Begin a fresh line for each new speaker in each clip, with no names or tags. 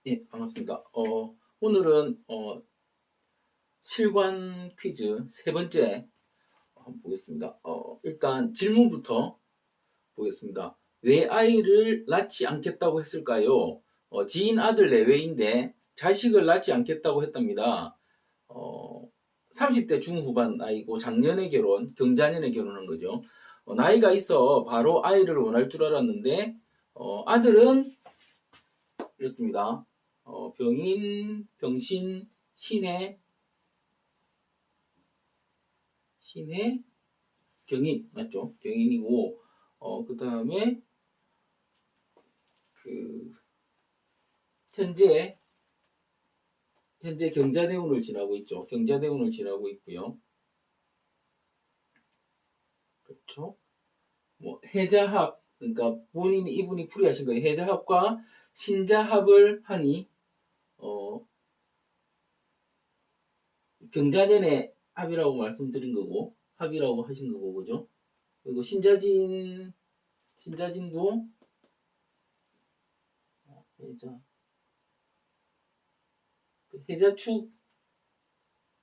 예, 반갑습니다. 오늘은 실관 퀴즈 세 번째 한번 보겠습니다. 일단 질문부터 보겠습니다. 왜 아이를 낳지 않겠다고 했을까요? 지인 아들 내외인데 자식을 낳지 않겠다고 했답니다. 어, 30대 중후반 나이고 작년에 결혼, 경자년에 결혼한 거죠. 나이가 있어 바로 아이를 원할 줄 알았는데 아들은 이렇습니다. 병인, 병신, 신해, 경인 맞죠? 경인이고 그 다음에 그 현재 경자대운을 지나고 있죠. 경자대운을 지나고 있고요. 그렇죠? 뭐 해자합 그러니까 이분이 풀이하신 거예요. 해자합과 신자합을 하니 어, 경자년의 합이라고 말씀드린 거고 합이라고 하신 거고 그죠? 그리고 신자진도 해자 해자축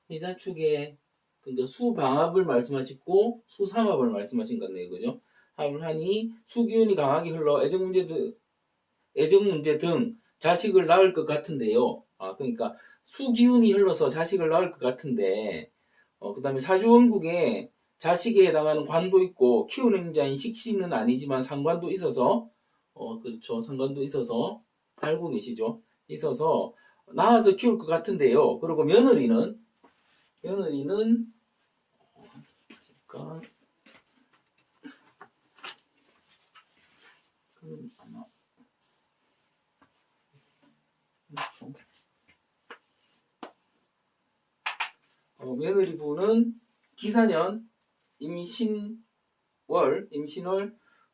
해자축에 그러니까 수방합을 말씀하시고 수삼합을 말씀하신 거네요, 그죠? 합을 하니 수기운이 강하게 흘러 애정 문제 등 자식을 낳을 것 같은데요. 그러니까 수기운이 흘러서 자식을 낳을 것 같은데, 그다음에 사주원국에 자식에 해당하는 관도 있고 키우는 자인 식신은 아니지만 상관도 있어서, 그렇죠, 상관도 있어서 달고 계시죠. 있어서 낳아서 키울 것 같은데요. 그리고 며느리는 그러니까 아마 그렇죠. 며느리 분은 기사년 임신월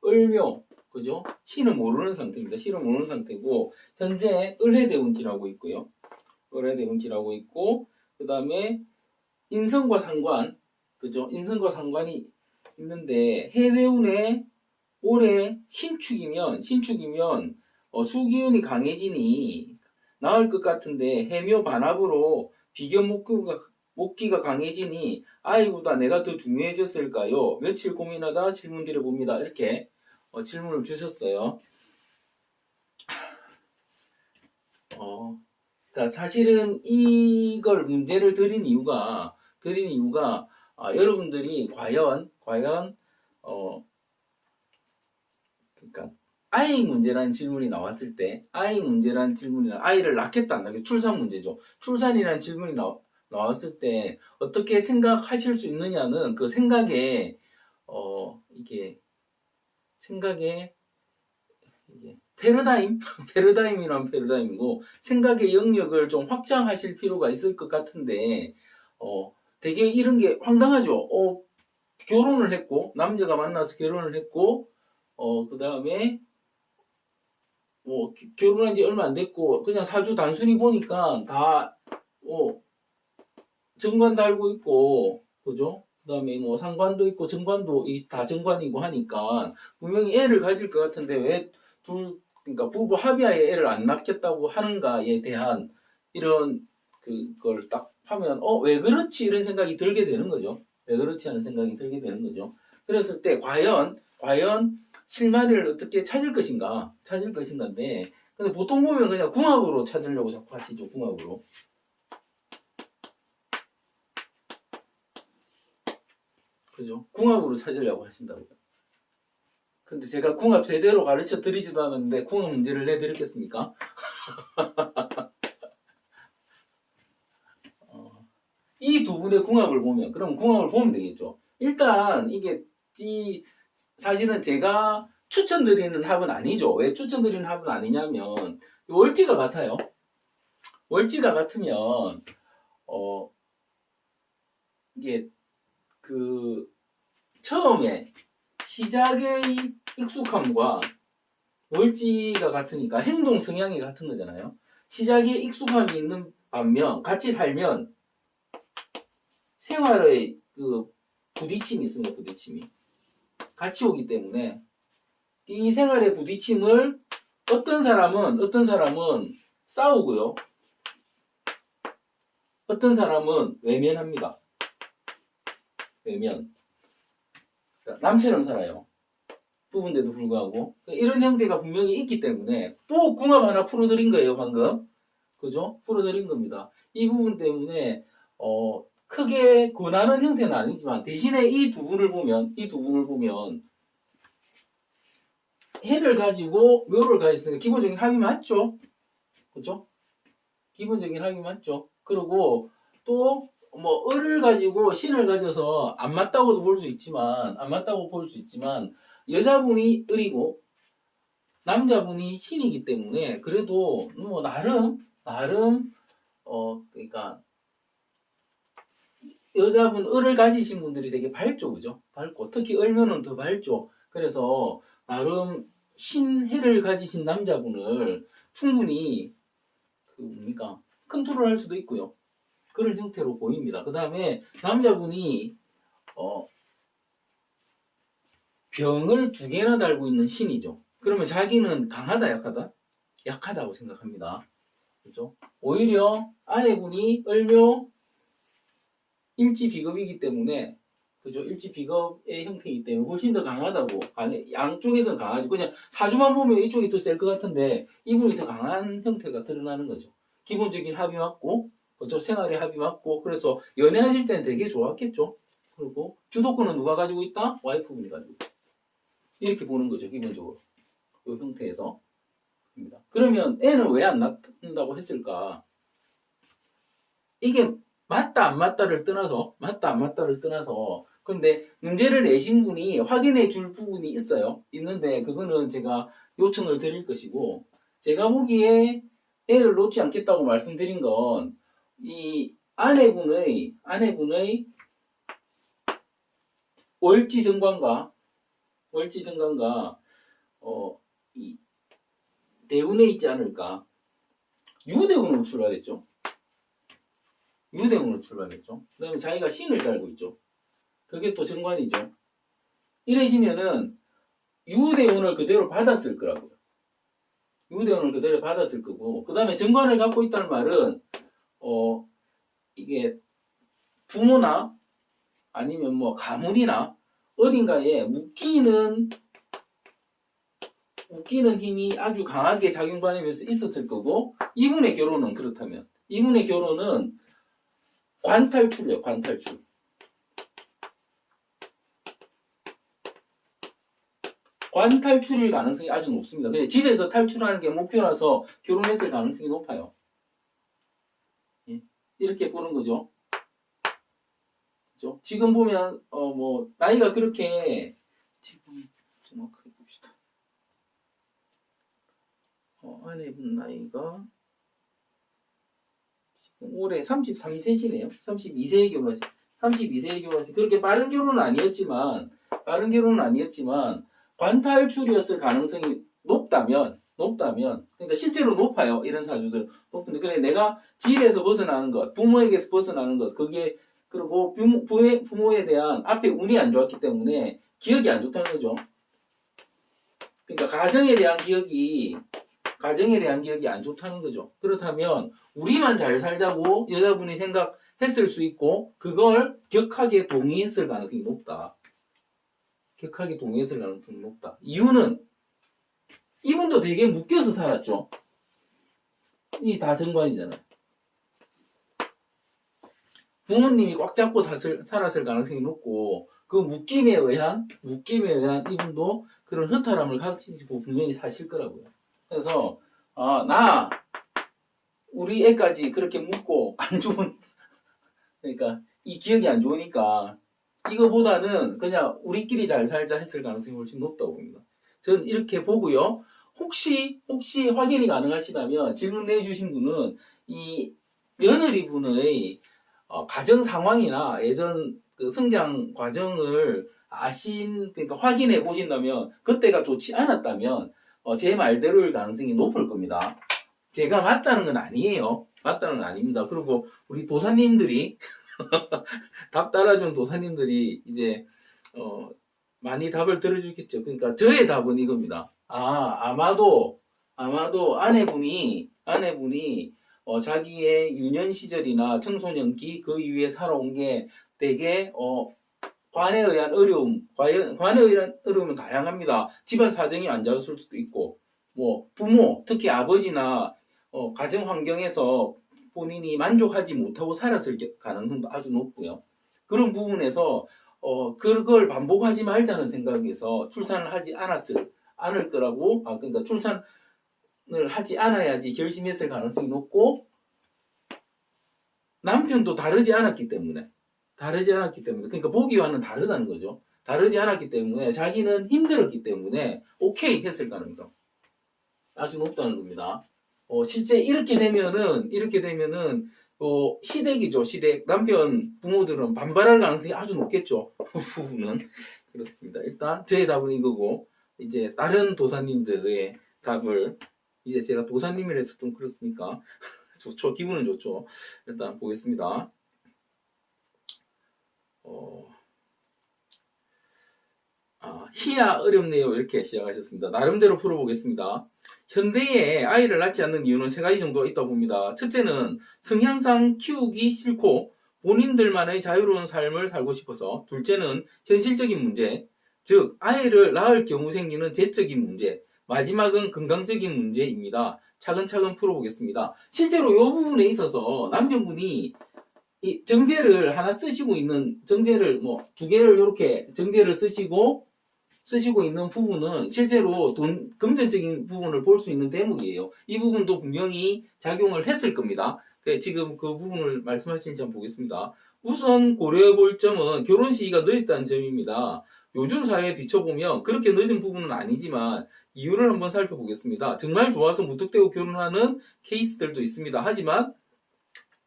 을묘 그죠? 신은 모르는 상태입니다. 신은 모르는 상태고 현재 을해대운지라고 있고요. 을해대운지라고 있고 그 다음에 인성과 상관 그죠? 인성과 상관이 있는데 해대운에 올해 신축이면 수기운이 강해지니 나을 것 같은데 해묘 반합으로 비교 목기가 강해지니 아이보다 내가 더 중요해졌을까요? 며칠 고민하다 질문 드려봅니다. 이렇게 질문을 주셨어요. 그러니까 사실은 이걸 문제를 드린 이유가 여러분들이 과연 그러니까 아이를 낳겠다 안 낳겠다 출산 문제죠. 출산이라는 질문이 나왔을 때 어떻게 생각하실 수 있느냐는 그 생각에 이게 생각에 이게 패러다임이고 생각의 영역을 좀 확장하실 필요가 있을 것 같은데 되게 이런 게 황당하죠. 결혼을 했고 남자가 만나서 결혼을 했고 그 다음에 결혼한 지 얼마 안 됐고 그냥 사주 단순히 보니까 다 정관 달고 있고 그죠? 그 다음에 뭐 상관도 있고 정관도 다 정관이고 하니까 분명히 애를 가질 것 같은데 왜 그러니까 부부 합의하에 애를 안 낳겠다고 하는가에 대한 이런 그걸 딱 하면 왜 그렇지 이런 생각이 들게 되는 거죠. 왜 그렇지 하는 생각이 들게 되는 거죠. 그랬을 때 과연 실마리를 어떻게 찾을 것인가인데 근데 보통 보면 그냥 궁합으로 찾으려고 자꾸 하시죠. 궁합으로. 그죠? 궁합으로 찾으려고 하신다고요. 근데 제가 궁합 제대로 가르쳐 드리지도 않았는데 궁합 문제를 내드렸겠습니까? 이 두 분의 궁합을 보면 그럼 궁합을 보면 되겠죠. 일단 이게 사실은 제가 추천드리는 합은 아니죠. 왜 추천드리는 합은 아니냐면 월지가 같아요. 월지가 같으면 이게 그 처음에 시작의 익숙함과 월지가 같으니까 행동 성향이 같은 거잖아요. 시작에 익숙함이 있는 반면 같이 살면 생활의 그 부딪힘이 있습니다. 부딪힘이 같이 오기 때문에 이 생활의 부딪힘을 어떤 사람은 싸우고요. 어떤 사람은 외면합니다. 외면. 남처럼 살아요. 부분데도 불구하고. 이런 형태가 분명히 있기 때문에 또 궁합 하나 풀어드린 거예요, 방금. 그죠? 풀어드린 겁니다. 이 부분 때문에, 크게 권하는 형태는 아니지만, 대신에 이 두 분을 보면, 해를 가지고 묘를 가졌으니까 기본적인 합이 맞죠? 그죠? 기본적인 합이 맞죠? 그리고 또, 을을 가지고 신을 가져서 안 맞다고도 볼 수 있지만, 여자분이 을이고, 남자분이 신이기 때문에, 그래도, 나름, 그러니까, 여자분, 을을 가지신 분들이 되게 밝죠, 그죠? 밝고, 특히 을면은 더 밝죠. 그래서, 나름, 신해를 가지신 남자분을 충분히, 컨트롤 할 수도 있고요. 그런 형태로 보입니다. 그 다음에, 남자분이, 병을 2개나 달고 있는 신이죠. 그러면 자기는 강하다, 약하다? 약하다고 생각합니다. 그죠? 오히려 아내분이 을묘 일지비겁이기 때문에, 그죠? 일지비겁의 형태이기 때문에 훨씬 더 강하다고. 양쪽에서는 강하죠. 그냥 사주만 보면 이쪽이 더 셀 것 같은데, 이분이 더 강한 형태가 드러나는 거죠. 기본적인 합이 맞고, 그죠? 생활의 합이 맞고, 그래서 연애하실 때는 되게 좋았겠죠. 그리고 주도권은 누가 가지고 있다? 와이프분이 가지고 있다. 이렇게 보는 거죠, 기본적으로. 이 형태에서. 그러면 애는 왜 안 낳는다고 했을까? 이게 맞다 안 맞다를 떠나서, 근데 문제를 내신 분이 확인해 줄 부분이 있는데 그거는 제가 요청을 드릴 것이고, 제가 보기에 애를 놓지 않겠다고 말씀드린 건 이 아내분의 월지정관과 이 대운에 있지 않을까. 유대운으로 출발했죠. 그 다음에 자기가 신을 달고 있죠. 그게 또 정관이죠. 이래지면은 유대운을 그대로 받았을 거라고요. 그 다음에 정관을 갖고 있다는 말은 이게 부모나 아니면 가문이나 어딘가에 묶이는 힘이 아주 강하게 작용받으면서 있었을 거고, 이분의 결혼은 그렇다면 관탈출이에요. 관탈출일 가능성이 아주 높습니다. 근데 집에서 탈출하는 게 목표라서 결혼했을 가능성이 높아요. 이렇게 보는 거죠. 그죠? 지금 보면 나이가 그렇게, 지금 정확하게 봅시다. 아내분 나이가 지금 올해 33세시네요. 32세에 결혼하신. 그렇게 빠른 결혼은 아니었지만 관탈출이었을 가능성이 높다면, 그러니까 실제로 높아요. 이런 사주들 높은데, 그래 내가 집에서 벗어나는 것, 부모에게서 벗어나는 것, 그게, 그리고 부모에 대한 앞에 운이 안 좋았기 때문에 기억이 안 좋다는 거죠. 그러니까 가정에 대한 기억이 안 좋다는 거죠. 그렇다면 우리만 잘 살자고 여자분이 생각했을 수 있고, 그걸 격하게 동의했을 가능성이 높다. 이유는 이분도 되게 묶여서 살았죠. 이 다 정관이잖아요. 부모님이 꽉 잡고 살았을 가능성이 높고, 그 묶임에 의한 이분도 그런 허탈함을 가지고 분명히 사실 거라고요. 그래서 우리 애까지 그렇게 묶고 안 좋은, 그러니까 이 기억이 안 좋으니까 이거보다는 그냥 우리끼리 잘 살자 했을 가능성이 훨씬 높다고 봅니다. 저는 이렇게 보고요. 혹시 확인이 가능하시다면 질문 내주신 분은 이 며느리 분의 가정 상황이나 예전 그 성장 과정을 그러니까 확인해 보신다면, 그때가 좋지 않았다면 제 말대로일 가능성이 높을 겁니다. 제가 맞다는 건 아니에요. 아닙니다. 그리고 우리 도사님들이 답 따라준 도사님들이 이제 많이 답을 들어주겠죠. 그러니까 저의 답은 이겁니다. 아마도 아내분이 아내분이 자기의 유년 시절이나 청소년기 그 이후에 살아온 게 되게 관에 의한 어려움, 관에 의한 어려움은 다양합니다. 집안 사정이 안 좋았을 수도 있고, 뭐 부모, 특히 아버지나 가정 환경에서 본인이 만족하지 못하고 살았을 가능성도 아주 높고요. 그런 부분에서 그걸 반복하지 말자는 생각에서 출산을 하지 않을 거라고, 그러니까 출산을 하지 않아야지 결심했을 가능성이 높고, 남편도 다르지 않았기 때문에, 그러니까 보기와는 다르다는 거죠. 다르지 않았기 때문에 자기는 힘들었기 때문에 오케이 했을 가능성 아주 높다는 겁니다. 실제 이렇게 되면은 시댁이죠. 시댁 남편 부모들은 반발할 가능성이 아주 높겠죠. 부부는 그렇습니다. 일단 저의 답은 이거고, 이제 다른 도사님들의 답을, 이제 제가 도사님이라서 좀 그렇습니까? 좋죠. 기분은 좋죠. 일단 보겠습니다. 희야 어렵네요. 이렇게 시작하셨습니다. 나름대로 풀어보겠습니다. 현대에 아이를 낳지 않는 이유는 세 가지 정도가 있다고 봅니다. 첫째는 성향상 키우기 싫고 본인들만의 자유로운 삶을 살고 싶어서, 둘째는 현실적인 문제, 즉 아이를 낳을 경우 생기는 재적인 문제, 마지막은 건강적인 문제입니다. 차근차근 풀어보겠습니다. 실제로 이 부분에 있어서 남편분이 이 정제를 하나 쓰시고 있는, 정제를 뭐 두 개를 이렇게 정제를 쓰시고 있는 부분은 실제로 금전적인 부분을 볼 수 있는 대목이에요. 이 부분도 분명히 작용을 했을 겁니다. 지금 그 부분을 말씀하시는지 한번 보겠습니다. 우선 고려해 볼 점은 결혼 시기가 늦었다는 점입니다. 요즘 사회에 비춰보면 그렇게 늦은 부분은 아니지만 이유를 한번 살펴보겠습니다. 정말 좋아서 무턱대고 결혼하는 케이스들도 있습니다. 하지만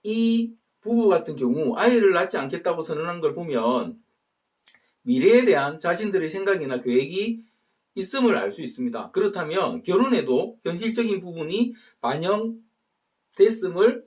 이 부부 같은 경우 아이를 낳지 않겠다고 선언한 걸 보면 미래에 대한 자신들의 생각이나 계획이 있음을 알 수 있습니다. 그렇다면 결혼에도 현실적인 부분이 반영됐음을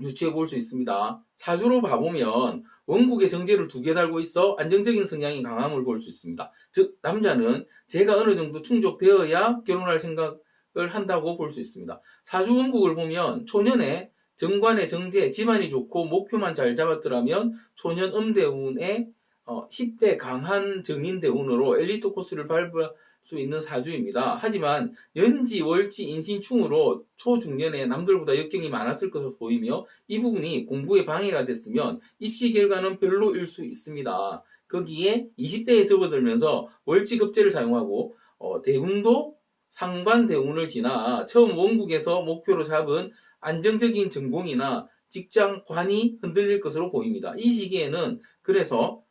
유추해 볼 수 있습니다. 사주로 봐보면 원국에 정제를 2개 달고 있어 안정적인 성향이 강함을 볼 수 있습니다. 즉 남자는 제가 어느 정도 충족되어야 결혼할 생각을 한다고 볼 수 있습니다. 사주 원국을 보면 초년에 정관의 정제, 집안이 좋고 목표만 잘 잡았더라면 초년 음대운의 10대 강한 정인대운으로 엘리트 코스를 밟을 수 있는 사주입니다. 하지만 연지, 월지, 인신충으로 초중년에 남들보다 역경이 많았을 것으로 보이며 이 부분이 공부에 방해가 됐으면 입시 결과는 별로일 수 있습니다. 거기에 20대에 접어들면서 월지급제를 사용하고 대운도 상반대운을 지나 처음 원국에서 목표로 잡은 안정적인 전공이나 직장관이 흔들릴 것으로 보입니다. 이 시기에는 그래서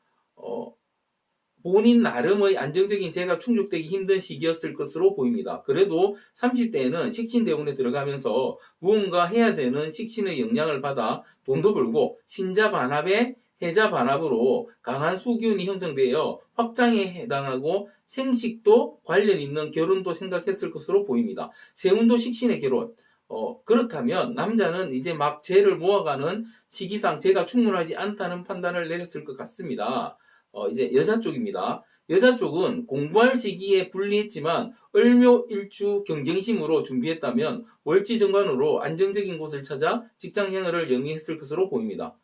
본인 나름의 안정적인 재가 충족되기 힘든 시기였을 것으로 보입니다. 그래도 30대에는 식신대운에 들어가면서 무언가 해야 되는 식신의 영향을 받아 돈도 벌고 신자반합에 해자반합으로 강한 수기운이 형성되어 확장에 해당하고 생식도 관련 있는 결혼도 생각했을 것으로 보입니다. 세운도 식신의 결혼. 그렇다면 남자는 이제 막 재를 모아가는 시기상 재가 충분하지 않다는 판단을 내렸을 것 같습니다. 이제 여자 쪽입니다. 여자 쪽은 공부할 시기에 불리했지만 을묘일주 경쟁심으로 준비했다면 월지정관으로 안정적인 곳을 찾아 직장 생활을 영위했을 것으로 보입니다.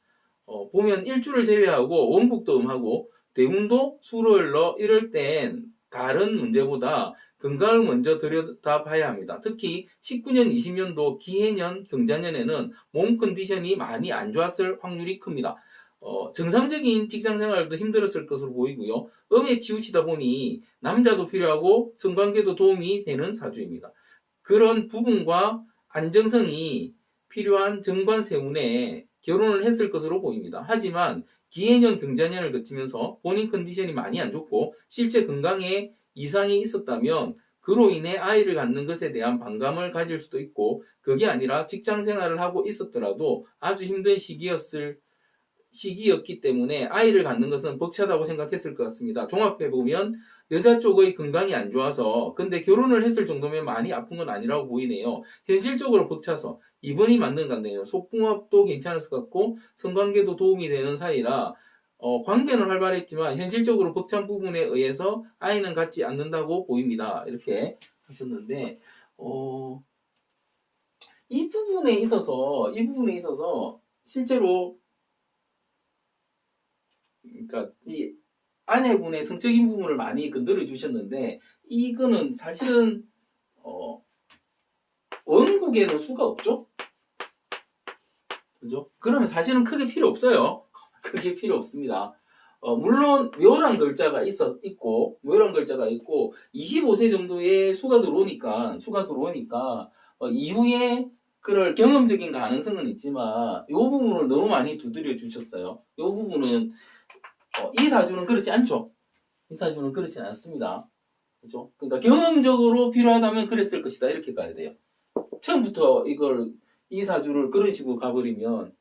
보면 일주를 제외하고 원국도 음하고 대운도 수로 흘러 이럴 땐 다른 문제보다 건강을 먼저 들여다봐야 합니다. 특히 19년, 20년도 기해년, 경자년에는 몸 컨디션이 많이 안 좋았을 확률이 큽니다. 정상적인 직장 생활도 힘들었을 것으로 보이고요. 음에 치우치다 보니 남자도 필요하고 성관계도 도움이 되는 사주입니다. 그런 부분과 안정성이 필요한 정관세운에 결혼을 했을 것으로 보입니다. 하지만 기해년, 경자년을 거치면서 본인 컨디션이 많이 안 좋고 실제 건강에 이상이 있었다면 그로 인해 아이를 갖는 것에 대한 반감을 가질 수도 있고, 그게 아니라 직장 생활을 하고 있었더라도 아주 힘든 시기였기 때문에 아이를 갖는 것은 벅차다고 생각했을 것 같습니다. 종합해보면 여자 쪽의 건강이 안 좋아서, 근데 결혼을 했을 정도면 많이 아픈 건 아니라고 보이네요. 현실적으로 벅차서 이번이 맞는 것 같네요. 속궁합도 괜찮을 것 같고 성관계도 도움이 되는 사이라 관계는 활발했지만 현실적으로 벅찬 부분에 의해서 아이는 갖지 않는다고 보입니다. 이렇게 하셨는데 이 부분에 있어서 실제로 그러니까 이 아내분의 성적인 부분을 많이 건드려 주셨는데 이거는 사실은 어, 원국에는 수가 없죠. 그죠? 그러면 사실은 크게 필요 없어요. 크게 필요 없습니다. 물론 묘란 글자가 있고 25세 정도의 수가 들어오니까 이후에 그럴 경험적인 가능성은 있지만 이 부분을 너무 많이 두드려 주셨어요. 이 부분은 이 사주는 그렇지 않죠. 이 사주는 그렇지 않습니다. 그죠? 그러니까 경험적으로 필요하다면 그랬을 것이다 이렇게 가야 돼요. 처음부터 이 사주를 그런 식으로 가버리면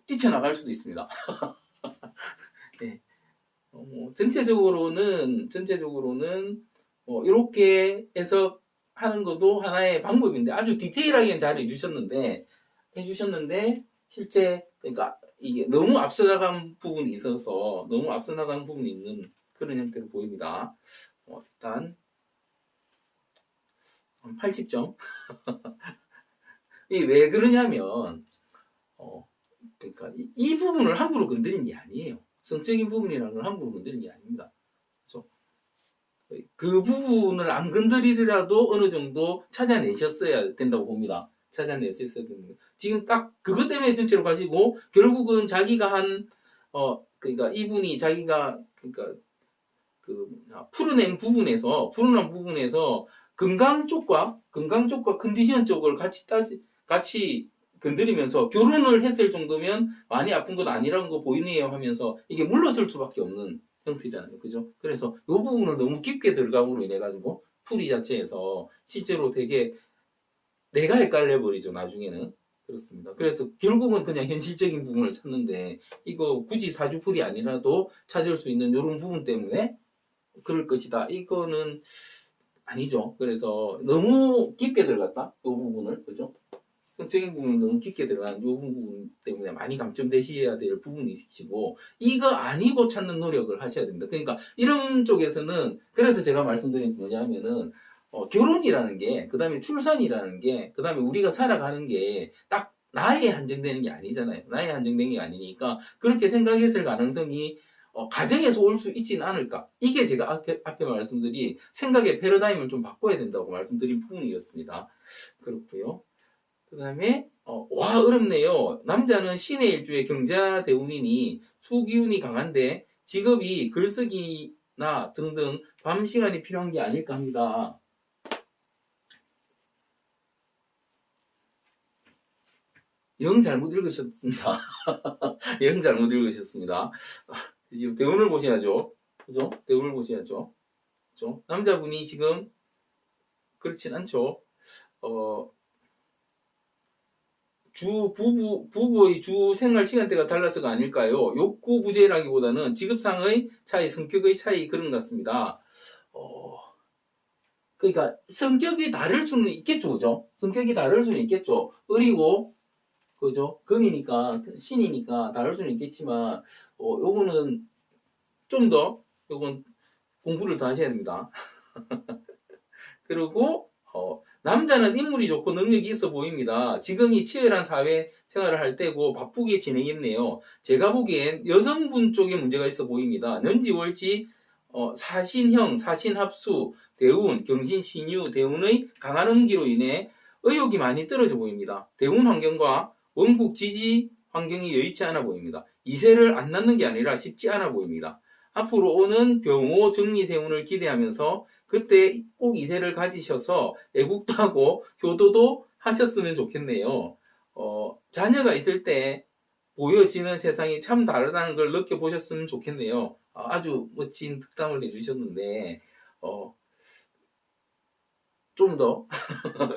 뛰쳐나갈 수도 있습니다. 네. 전체적으로는 이렇게 해서 하는 것도 하나의 방법인데 아주 디테일하게는 잘 해주셨는데 실제 그러니까 이게 너무 앞서 나간 부분이 있어서 너무 앞서 나간 부분이 있는 그런 형태로 보입니다. 일단 80점. 이게 왜 그러냐면 그러니까 이 부분을 함부로 건드린 게 아니에요. 성적인 부분이라는 걸 함부로 건드린 게 아닙니다. 그렇죠? 그 부분을 안 건드리더라도 어느 정도 찾아내셨어야 된다고 봅니다. 찾아내셨어야 됩니다. 지금 딱 그것 때문에 전체로 가시고 결국은 자기가 그러니까 이분이 자기가 그러니까 풀어낸 부분에서 건강 쪽과 컨디션 쪽을 같이 건드리면서 결혼을 했을 정도면 많이 아픈 건 아니라는 거 보이네요 하면서 이게 물러설 수밖에 없는 형태잖아요. 그죠? 그래서 이 부분을 너무 깊게 들어감으로 인해 가지고 풀이 자체에서 실제로 되게 내가 헷갈려 버리죠. 나중에는. 그렇습니다. 그래서 결국은 그냥 현실적인 부분을 찾는데 이거 굳이 사주풀이 아니라도 찾을 수 있는 이런 부분 때문에 그럴 것이다. 이거는 아니죠. 그래서 너무 깊게 들어갔다. 이 부분을. 그죠? 성적인 부분이 너무 깊게 들어간 이 부분 때문에 많이 감점되셔야 될 부분이시고 이거 아니고 찾는 노력을 하셔야 됩니다. 그러니까 이런 쪽에서는 그래서 제가 말씀드린 게 뭐냐면은 결혼이라는 게 그다음에 출산이라는 게 그다음에 우리가 살아가는 게 딱 나에 한정되는 게 아니잖아요. 나에 한정되는 게 아니니까 그렇게 생각했을 가능성이 가정에서 올 수 있지는 않을까. 이게 제가 앞에 말씀드린 생각의 패러다임을 좀 바꿔야 된다고 말씀드린 부분이었습니다. 그렇고요. 그 다음에 와 어렵네요. 남자는 신의 일주의 경자 대운이니 수기운이 강한데 직업이 글쓰기나 등등 밤 시간이 필요한 게 아닐까 합니다. 영 잘못 읽으셨습니다. 영 잘못 읽으셨습니다. 지금 대운을 보셔야죠. 그죠? 대운을 보셔야죠. 그죠? 남자분이 지금 그렇진 않죠. 어, 부부의 주 생활 시간대가 달라서가 아닐까요? 욕구 부재라기보다는 직업상의 차이, 성격의 차이 그런 것 같습니다. 어, 그러니까 성격이 다를 수는 있겠죠, 그죠? 성격이 다를 수는 있겠죠. 을이고, 그죠? 금이니까, 신이니까 다를 수는 있겠지만, 요거는 좀 더, 요건 공부를 더 하셔야 됩니다. 그리고 남자는 인물이 좋고 능력이 있어 보입니다. 지금이 치열한 사회 생활을 할 때고 바쁘게 진행했네요. 제가 보기엔 여성분 쪽에 문제가 있어 보입니다. 년지월지 사신형, 사신합수, 대운, 경신신유, 대운의 강한 음기로 인해 의욕이 많이 떨어져 보입니다. 대운 환경과 원국 지지 환경이 여의치 않아 보입니다. 이세를 안 낳는 게 아니라 쉽지 않아 보입니다. 앞으로 오는 병호 정리세운을 기대하면서 그때 꼭 이세를 가지셔서 애국도 하고 효도도 하셨으면 좋겠네요. 자녀가 있을 때 보여지는 세상이 참 다르다는 걸 느껴보셨으면 좋겠네요. 아주 멋진 득담을 해주셨는데, 좀 더,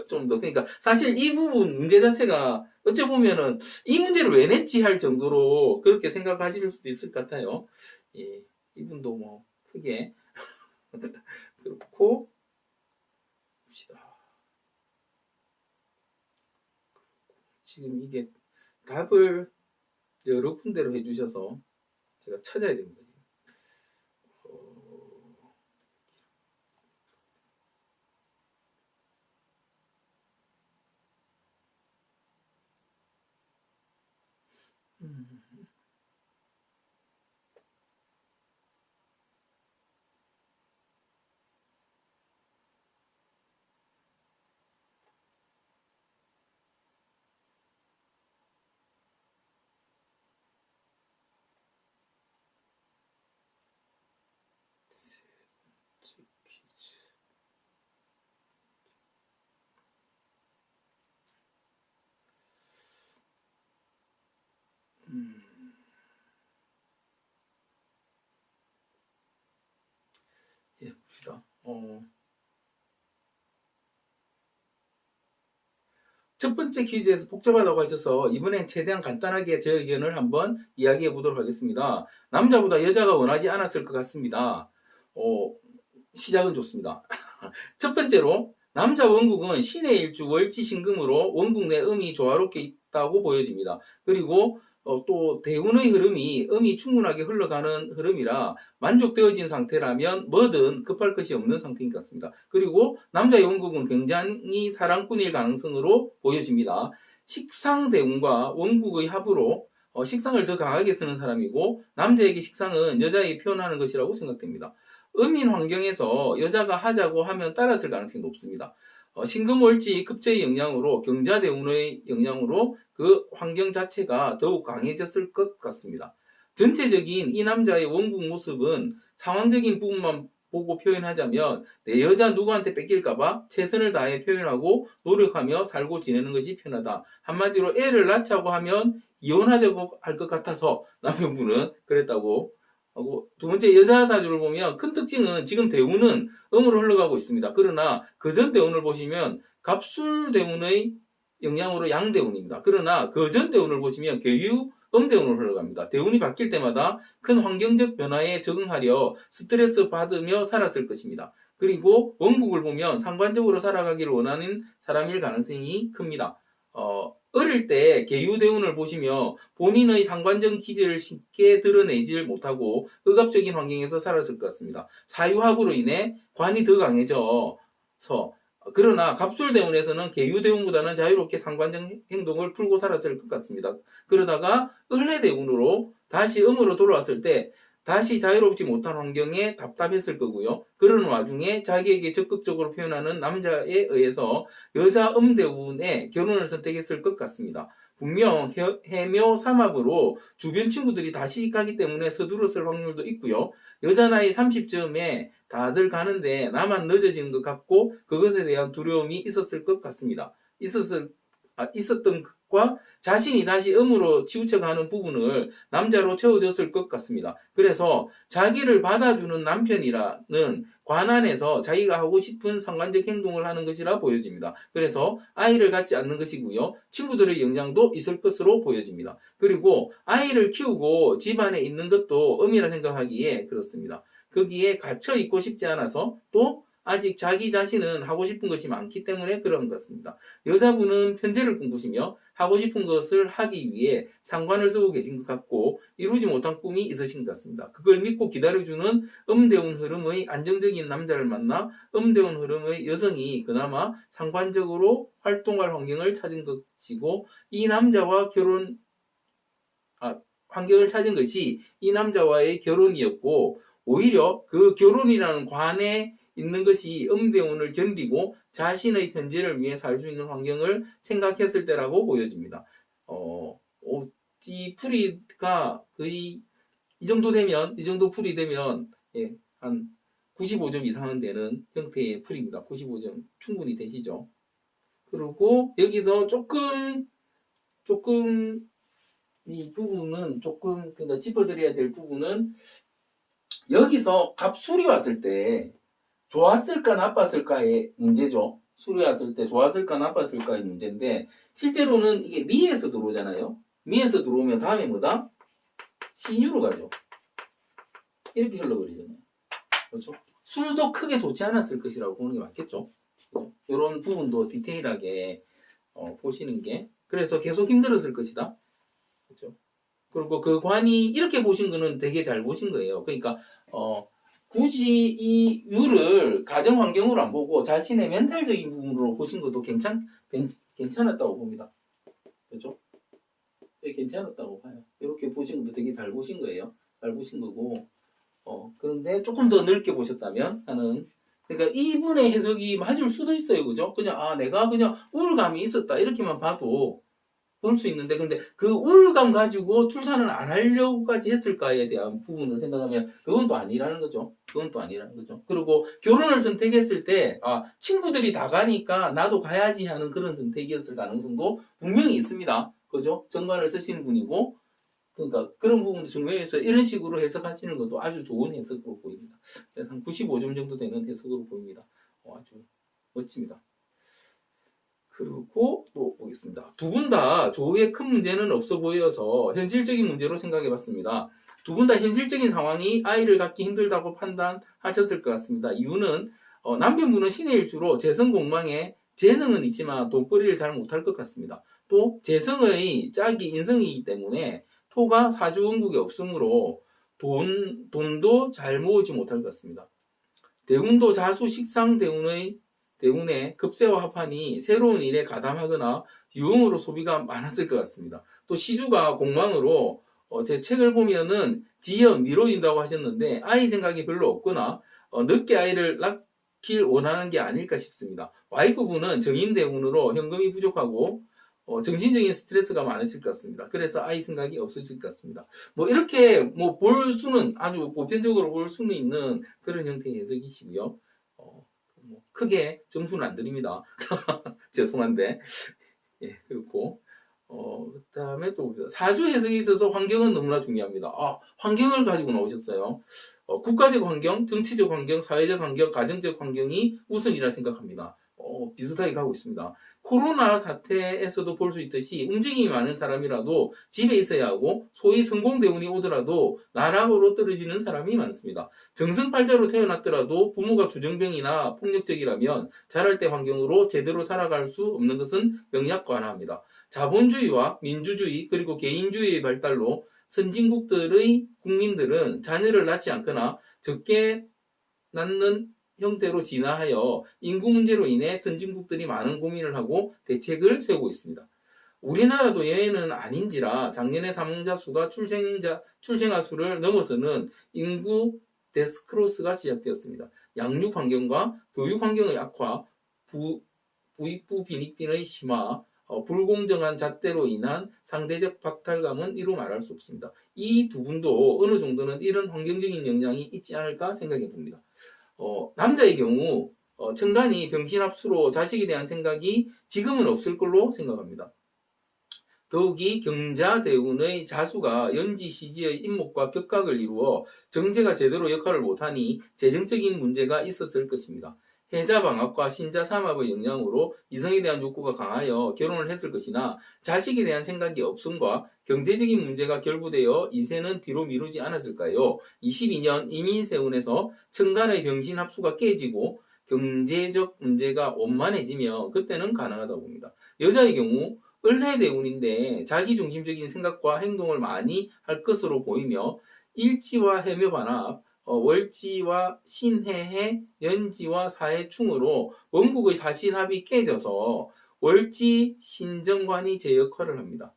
좀 더. 그러니까 사실 이 부분 문제 자체가 어찌 보면은 이 문제를 왜 냈지 할 정도로 그렇게 생각하실 수도 있을 것 같아요. 예, 이분도 뭐 크게 그렇고 봅시다. 지금 이게 답을 여러 군데로 해주셔서 제가 찾아야 됩니다. 음. 예, 봅시다. 첫 번째 퀴즈에서 복잡하다고 하셔서 이번엔 최대한 간단하게 제 의견을 한번 이야기해 보도록 하겠습니다. 남자보다 여자가 원하지 않았을 것 같습니다. 어, 시작은 좋습니다. 첫 번째로 남자 원국은 신의 일주 월지신금으로 원국 내 음이 조화롭게 있다고 보여집니다. 그리고 또 대운의 흐름이 음이 충분하게 흘러가는 흐름이라 만족되어진 상태라면 뭐든 급할 것이 없는 상태인 것 같습니다. 그리고 남자의 원국은 굉장히 사랑꾼일 가능성으로 보여집니다. 식상 대운과 원국의 합으로 식상을 더 강하게 쓰는 사람이고 남자에게 식상은 여자에게 표현하는 것이라고 생각됩니다. 음인 환경에서 여자가 하자고 하면 따랐을 가능성이 높습니다. 신금월지 급제의 영향으로 경자대운의 영향으로 그 환경 자체가 더욱 강해졌을 것 같습니다. 전체적인 이 남자의 원국 모습은 상황적인 부분만 보고 표현하자면 내 여자 누구한테 뺏길까봐 최선을 다해 표현하고 노력하며 살고 지내는 것이 편하다. 한마디로 애를 낳자고 하면 이혼하자고 할 것 같아서 남편분은 그랬다고 하고, 두 번째 여자 사주를 보면 큰 특징은 지금 대운은 음으로 흘러가고 있습니다. 그러나 그전 대운을 보시면 갑술 대운의 영향으로 양대운입니다. 그러나 그전 대운을 보시면 계유 음대운으로 흘러갑니다. 대운이 바뀔 때마다 큰 환경적 변화에 적응하려 스트레스 받으며 살았을 것입니다. 그리고 원국을 보면 상관적으로 살아가기를 원하는 사람일 가능성이 큽니다. 어릴 때 계유대운을 보시며 본인의 상관적 기질을 쉽게 드러내질 못하고 억압적인 환경에서 살았을 것 같습니다. 사유합으로 인해 관이 더 강해져서 그러나 갑술대운에서는 계유대운보다는 자유롭게 상관적 행동을 풀고 살았을 것 같습니다. 그러다가 을해대운으로 다시 음으로 돌아왔을 때 다시 자유롭지 못한 환경에 답답했을 거고요. 그런 와중에 자기에게 적극적으로 표현하는 남자에 의해서 여자 음대운에 결혼을 선택했을 것 같습니다. 분명 해묘 삼합으로 주변 친구들이 다시 가기 때문에 서두르을 확률도 있고요. 여자 나이 30쯤에 다들 가는데 나만 늦어지는 것 같고 그것에 대한 두려움이 있었을 것 같습니다. 있었던 것과 자신이 다시 음으로 치우쳐가는 부분을 남자로 채워졌을 것 같습니다. 그래서 자기를 받아주는 남편이라는 관 안에서 자기가 하고 싶은 상관적 행동을 하는 것이라 보여집니다. 그래서 아이를 갖지 않는 것이고요. 친구들의 영향도 있을 것으로 보여집니다. 그리고 아이를 키우고 집안에 있는 것도 음이라 생각하기에 그렇습니다. 거기에 갇혀 있고 싶지 않아서 또 아직 자기 자신은 하고 싶은 것이 많기 때문에 그런 것 같습니다. 여자분은 편제를 꿈꾸시며 하고 싶은 것을 하기 위해 상관을 쓰고 계신 것 같고 이루지 못한 꿈이 있으신 것 같습니다. 그걸 믿고 기다려주는 음대운 흐름의 안정적인 남자를 만나 음대운 흐름의 여성이 그나마 상관적으로 활동할 환경을 찾은 것이고 이 남자와 환경을 찾은 것이 이 남자와의 결혼이었고 오히려 그 결혼이라는 관에 있는 것이 음대운을 견디고 자신의 현재를 위해 살 수 있는 환경을 생각했을 때라고 보여집니다. 이 풀이가 거의 이 정도 풀이 되면 예, 한 95점 이상은 되는 형태의 풀입니다. 95점 충분히 되시죠. 그리고 여기서 조금 이 부분은 조금 그러니까 짚어드려야 될 부분은 여기서 갑술이 왔을 때 좋았을까 나빴을까의 문제죠. 술이 왔을 때 좋았을까 나빴을까의 문제인데 실제로는 이게 미에서 들어오잖아요. 미에서 들어오면 다음에 뭐다? 신유로 가죠. 이렇게 흘러버리잖아요. 그렇죠? 술도 크게 좋지 않았을 것이라고 보는 게 맞겠죠. 그렇죠? 이런 부분도 디테일하게 보시는 게 그래서 계속 힘들었을 것이다. 그렇죠? 그리고 그 관이 이렇게 보신 거는 되게 잘 보신 거예요. 그러니까 굳이 이 유를 가정 환경으로 안 보고 자신의 멘탈적인 부분으로 보신 것도 괜찮았다고 봅니다. 그렇죠? 괜찮았다고 봐요. 이렇게 보신 것도 되게 잘 보신 거예요. 잘 보신 거고, 그런데 조금 더 넓게 보셨다면 하는, 그러니까 이분의 해석이 맞을 수도 있어요. 그죠? 그냥, 내가 그냥 우울감이 있었다. 이렇게만 봐도 볼 수 있는데, 근데 그 우울감 가지고 출산을 안 하려고까지 했을까에 대한 부분을 생각하면 그건 또 아니라는 거죠. 그건 또 아니라는 거죠. 그리고 결혼을 선택했을 때, 친구들이 다 가니까 나도 가야지 하는 그런 선택이었을 가능성도 분명히 있습니다. 그죠? 정관을 쓰시는 분이고, 그러니까 그런 부분도 중요해서 이런 식으로 해석하시는 것도 아주 좋은 해석으로 보입니다. 한 95점 정도 되는 해석으로 보입니다. 아주 멋집니다. 그리고 또 보겠습니다. 두 분 다 조우에 큰 문제는 없어 보여서 현실적인 문제로 생각해 봤습니다. 두 분 다 현실적인 상황이 아이를 갖기 힘들다고 판단하셨을 것 같습니다. 이유는 남편분은 신의 일주로 재성공망에 재능은 있지만 돈벌이를 잘 못할 것 같습니다. 또 재성의 짝이 인성이기 때문에 토가 사주원국에 없으므로 돈도 잘 모으지 못할 것 같습니다. 대운도 자수 식상 대운의 급세와 합하니 새로운 일에 가담하거나 유흥으로 소비가 많았을 것 같습니다. 또 시주가 공망으로 제 책을 보면은 지연 미뤄진다고 하셨는데 아이 생각이 별로 없거나 늦게 아이를 낳길 원하는 게 아닐까 싶습니다. 와이프분은 정인대운으로 현금이 부족하고 정신적인 스트레스가 많으실 것 같습니다. 그래서 아이 생각이 없으실 것 같습니다. 뭐 이렇게 뭐 볼 수는 아주 보편적으로 볼 수는 있는 그런 형태의 해석이시고요. 뭐 크게 점수는 안 드립니다. 죄송한데. 예, 그렇고 그다음에 또 사주 해석에 있어서 환경은 너무나 중요합니다. 환경을 가지고 나오셨어요. 국가적 환경, 정치적 환경, 사회적 환경, 가정적 환경이 우선이라 생각합니다. 비슷하게 가고 있습니다. 코로나 사태에서도 볼 수 있듯이 움직임이 많은 사람이라도 집에 있어야 하고 소위 성공대운이 오더라도 나락으로 떨어지는 사람이 많습니다. 정승팔자로 태어났더라도 부모가 주정병이나 폭력적이라면 자랄 때 환경으로 제대로 살아갈 수 없는 것은 명약관화합니다. 자본주의와 민주주의 그리고 개인주의의 발달로 선진국들의 국민들은 자녀를 낳지 않거나 적게 낳는 형태로 진화하여 인구 문제로 인해 선진국들이 많은 고민을 하고 대책을 세우고 있습니다. 우리나라도 예외는 아닌지라 작년에 사망자 수가 출생아 수를 넘어서는 인구 데스크로스가 시작되었습니다. 양육 환경과 교육 환경의 악화, 부익부 빈익빈의 심화, 불공정한 잣대로 인한 상대적 박탈감은 이루 말할 수 없습니다. 이 두 분도 어느 정도는 이런 환경적인 영향이 있지 않을까 생각해 봅니다. 남자의 경우 청간이 병신합수로 자식에 대한 생각이 지금은 없을 걸로 생각합니다. 더욱이 경자대운의 자수가 연지시지의 인목과 격각을 이루어 정제가 제대로 역할을 못하니 재정적인 문제가 있었을 것입니다. 해자방합과 신자삼합의 영향으로 이성에 대한 욕구가 강하여 결혼을 했을 것이나 자식에 대한 생각이 없음과 경제적인 문제가 결부되어 이세는 뒤로 미루지 않았을까요? 22년 이민세운에서 청간의 병신합수가 깨지고 경제적 문제가 원만해지며 그때는 가능하다고 봅니다. 여자의 경우 을해대운인데 자기중심적인 생각과 행동을 많이 할 것으로 보이며 일지와 해묘반합, 월지와 신해해, 연지와 사해충으로 원국의 사신합이 깨져서 월지 신정관이 제 역할을 합니다.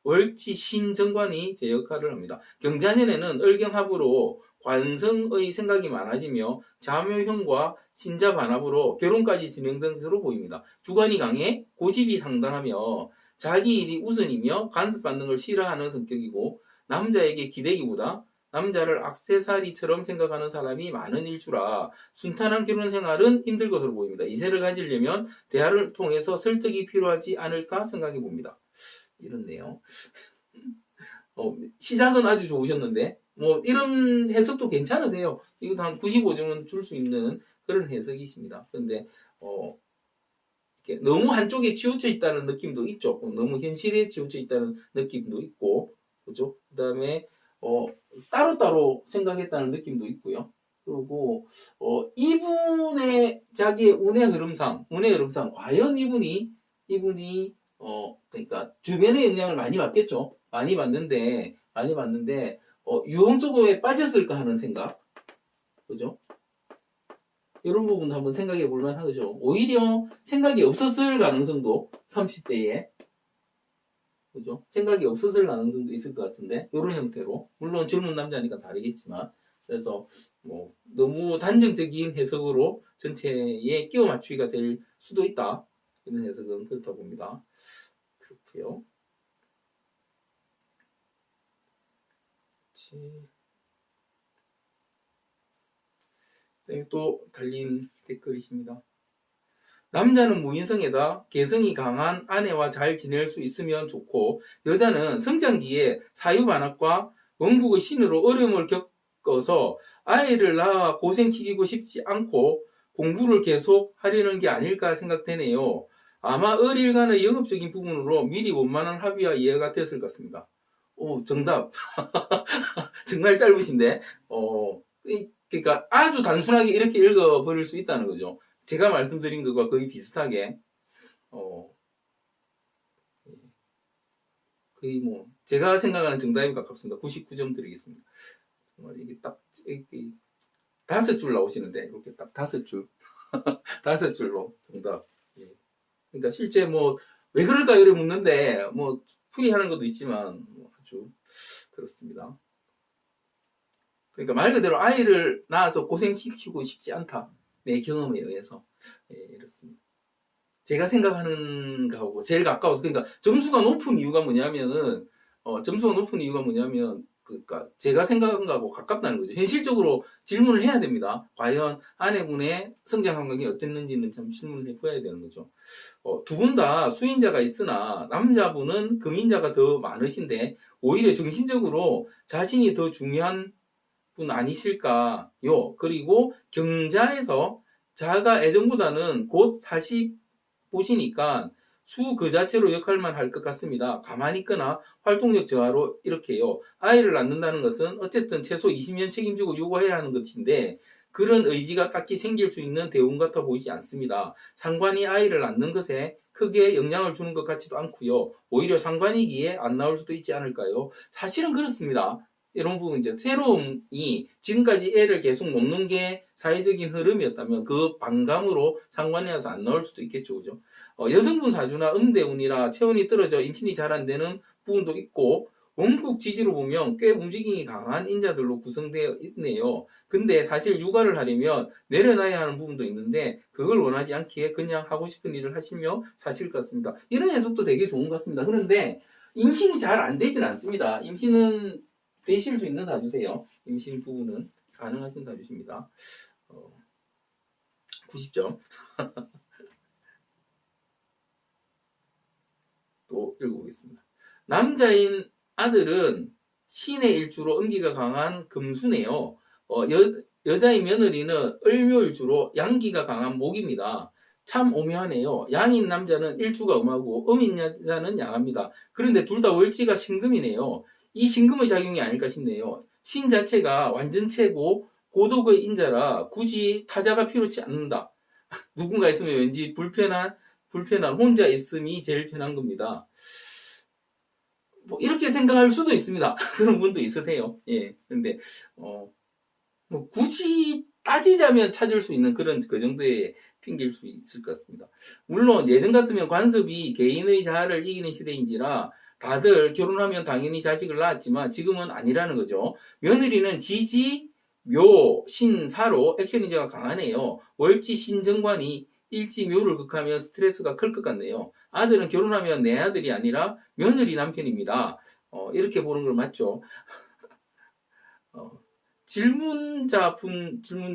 월지 신정관이 제 역할을 합니다. 경자년에는 을경합으로 관성의 생각이 많아지며 자묘형과 신자반합으로 결혼까지 진행된 것으로 보입니다. 주관이 강해 고집이 상당하며 자기 일이 우선이며 간섭받는 걸 싫어하는 성격이고 남자에게 기대기보다 남자를 액세서리처럼 생각하는 사람이 많은 일주라 순탄한 결혼 생활은 힘들 것으로 보입니다. 이세를 가지려면 대화를 통해서 설득이 필요하지 않을까 생각해 봅니다. 이렇네요. 시작은 아주 좋으셨는데 뭐 이런 해석도 괜찮으세요. 이거 한 95점은 줄 수 있는 그런 해석이십니다. 그런데 너무 한쪽에 치우쳐 있다는 느낌도 있죠. 너무 현실에 치우쳐 있다는 느낌도 있고, 그죠? 그다음에 따로따로 생각했다는 느낌도 있고요. 그리고 이분의 자기의 운의 흐름상 과연 이분이 그러니까 주변의 영향을 많이 받겠죠. 많이 받는데 유흥 쪽에 빠졌을까 하는 생각, 그죠? 이런 부분도 한번 생각해 볼 만하죠. 오히려 생각이 없었을 가능성도 30대에 그죠? 생각이 없었을 가능성도 있을 것 같은데 이런 형태로 물론 젊은 남자니까 다르겠지만 그래서 뭐 너무 단정적인 해석으로 전체에 끼워 맞추기가 될 수도 있다. 이런 해석은 그렇다 봅니다. 그렇고요. 또 달린 댓글이십니다. 남자는 무인성에다 개성이 강한 아내와 잘 지낼 수 있으면 좋고 여자는 성장기에 사유반학과 원국의 신으로 어려움을 겪어서 아이를 낳아 고생시키고 싶지 않고 공부를 계속 하려는 게 아닐까 생각되네요. 아마 어릴간의 영업적인 부분으로 미리 원만한 합의와 이해가 됐을 것 같습니다. 오, 정답. 정말 짧으신데, 그러니까 아주 단순하게 이렇게 읽어버릴 수 있다는 거죠. 제가 말씀드린 것과 거의 비슷하게, 거의 뭐, 제가 생각하는 정답에 가깝습니다. 99점 드리겠습니다. 정말 이게 딱, 이렇게 5줄 나오시는데, 이렇게 딱 5줄. 5줄로 정답. 예. 그러니까 실제 뭐, 왜 그럴까 이렇게 묻는데, 뭐, 풀이하는 것도 있지만, 뭐 아주 그렇습니다. 그러니까 말 그대로 아이를 낳아서 고생시키고 싶지 않다. 내 경험에 의해서. 예, 이렇습니다. 제가 생각하는 거하고 제일 가까워서, 그러니까 점수가 높은 이유가 뭐냐면은, 그러니까 제가 생각한 거하고 가깝다는 거죠. 현실적으로 질문을 해야 됩니다. 과연 아내분의 성장 환경이 어땠는지는 참 질문을 해봐야 되는 거죠. 두 분 다 수인자가 있으나 남자분은 금인자가 더 많으신데 오히려 정신적으로 자신이 더 중요한 분 아니실까요? 그리고 경자에서 자가 애정보다는 곧 다시 보시니까 수 그 자체로 역할만 할 것 같습니다. 가만히 있거나 활동력 저하로 이렇게요. 아이를 낳는다는 것은 어쨌든 최소 20년 책임지고 유고해야 하는 것인데 그런 의지가 딱히 생길 수 있는 대운 같아 보이지 않습니다. 상관이 아이를 낳는 것에 크게 영향을 주는 것 같지도 않고요. 오히려 상관이기에 안 나올 수도 있지 않을까요? 사실은 그렇습니다. 이런 부분 이제 새로움이 지금까지 애를 계속 놓는 게 사회적인 흐름이었다면 그 반감으로 상관이 와서 안 나올 수도 있겠죠, 그죠? 여성분 사주나 음대운이라 체온이 떨어져 임신이 잘 안 되는 부분도 있고 원국 지지로 보면 꽤 움직임이 강한 인자들로 구성되어 있네요. 근데 사실 육아를 하려면 내려놔야 하는 부분도 있는데 그걸 원하지 않기에 그냥 하고 싶은 일을 하시며 사실 것 같습니다. 이런 해석도 되게 좋은 것 같습니다. 그런데 임신이 잘 안 되진 않습니다. 임신은 되실 수 있는 사주세요. 임신 부분은 가능하신 사주십니다. 90점. 또 읽어보겠습니다. 남자인 아들은 신의 일주로 음기가 강한 금수네요. 여자인 며느리는 을묘일주로 양기가 강한 목입니다. 참 오묘하네요. 양인 남자는 일주가 음하고 음인 여자는 양합니다. 그런데 둘 다 월지가 신금이네요. 이 신금의 작용이 아닐까 싶네요. 신 자체가 완전체고 고독의 인자라 굳이 타자가 필요치 않는다. 누군가 있으면 왠지 불편한 혼자 있음이 제일 편한 겁니다. 뭐 이렇게 생각할 수도 있습니다. 그런 분도 있으세요. 예. 근데 뭐 굳이 따지자면 찾을 수 있는 그런 그 정도의 핑계일 수 있을 것 같습니다. 물론 예전 같으면 관습이 개인의 자아를 이기는 시대인지라 다들 결혼하면 당연히 자식을 낳았지만 지금은 아니라는 거죠. 며느리는 지지, 묘, 신사로 액션인자가 강하네요. 월지 신정관이 일지 묘를 극하면 스트레스가 클 것 같네요. 아들은 결혼하면 내 아들이 아니라 며느리 남편입니다. 이렇게 보는 걸 맞죠? 질문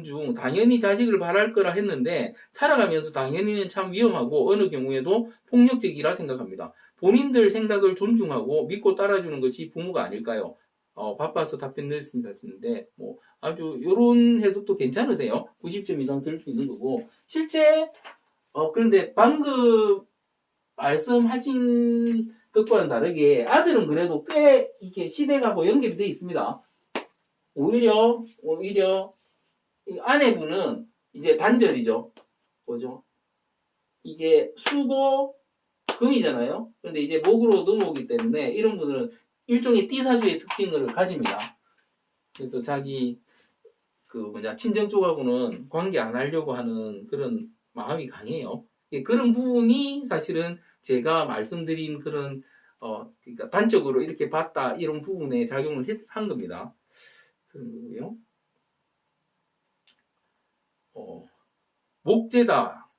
중 당연히 자식을 바랄 거라 했는데 살아가면서 당연히는 참 위험하고 어느 경우에도 폭력적이라 생각합니다. 본인들 생각을 존중하고 믿고 따라주는 것이 부모가 아닐까요? 바빠서 답변 드렸습니다. 했는데 뭐 아주 이런 해석도 괜찮으세요? 90점 이상 들 수 있는 거고 실제 그런데 방금 말씀하신 것과는 다르게 아들은 그래도 꽤 이게 시댁하고 연결이 되어 있습니다. 오히려 이 아내분은 이제 단절이죠. 뭐죠? 이게 수고 금이잖아요. 그런데 이제 목으로 넘어오기 때문에 이런 분들은 일종의 띠사주의 특징을 가집니다. 그래서 자기 친정 쪽하고는 관계 안 하려고 하는 그런 마음이 강해요. 그런 부분이 사실은 제가 말씀드린 그런 그러니까 단적으로 이렇게 봤다 이런 부분에 작용을 한 겁니다. 그런 거고요. 목재다.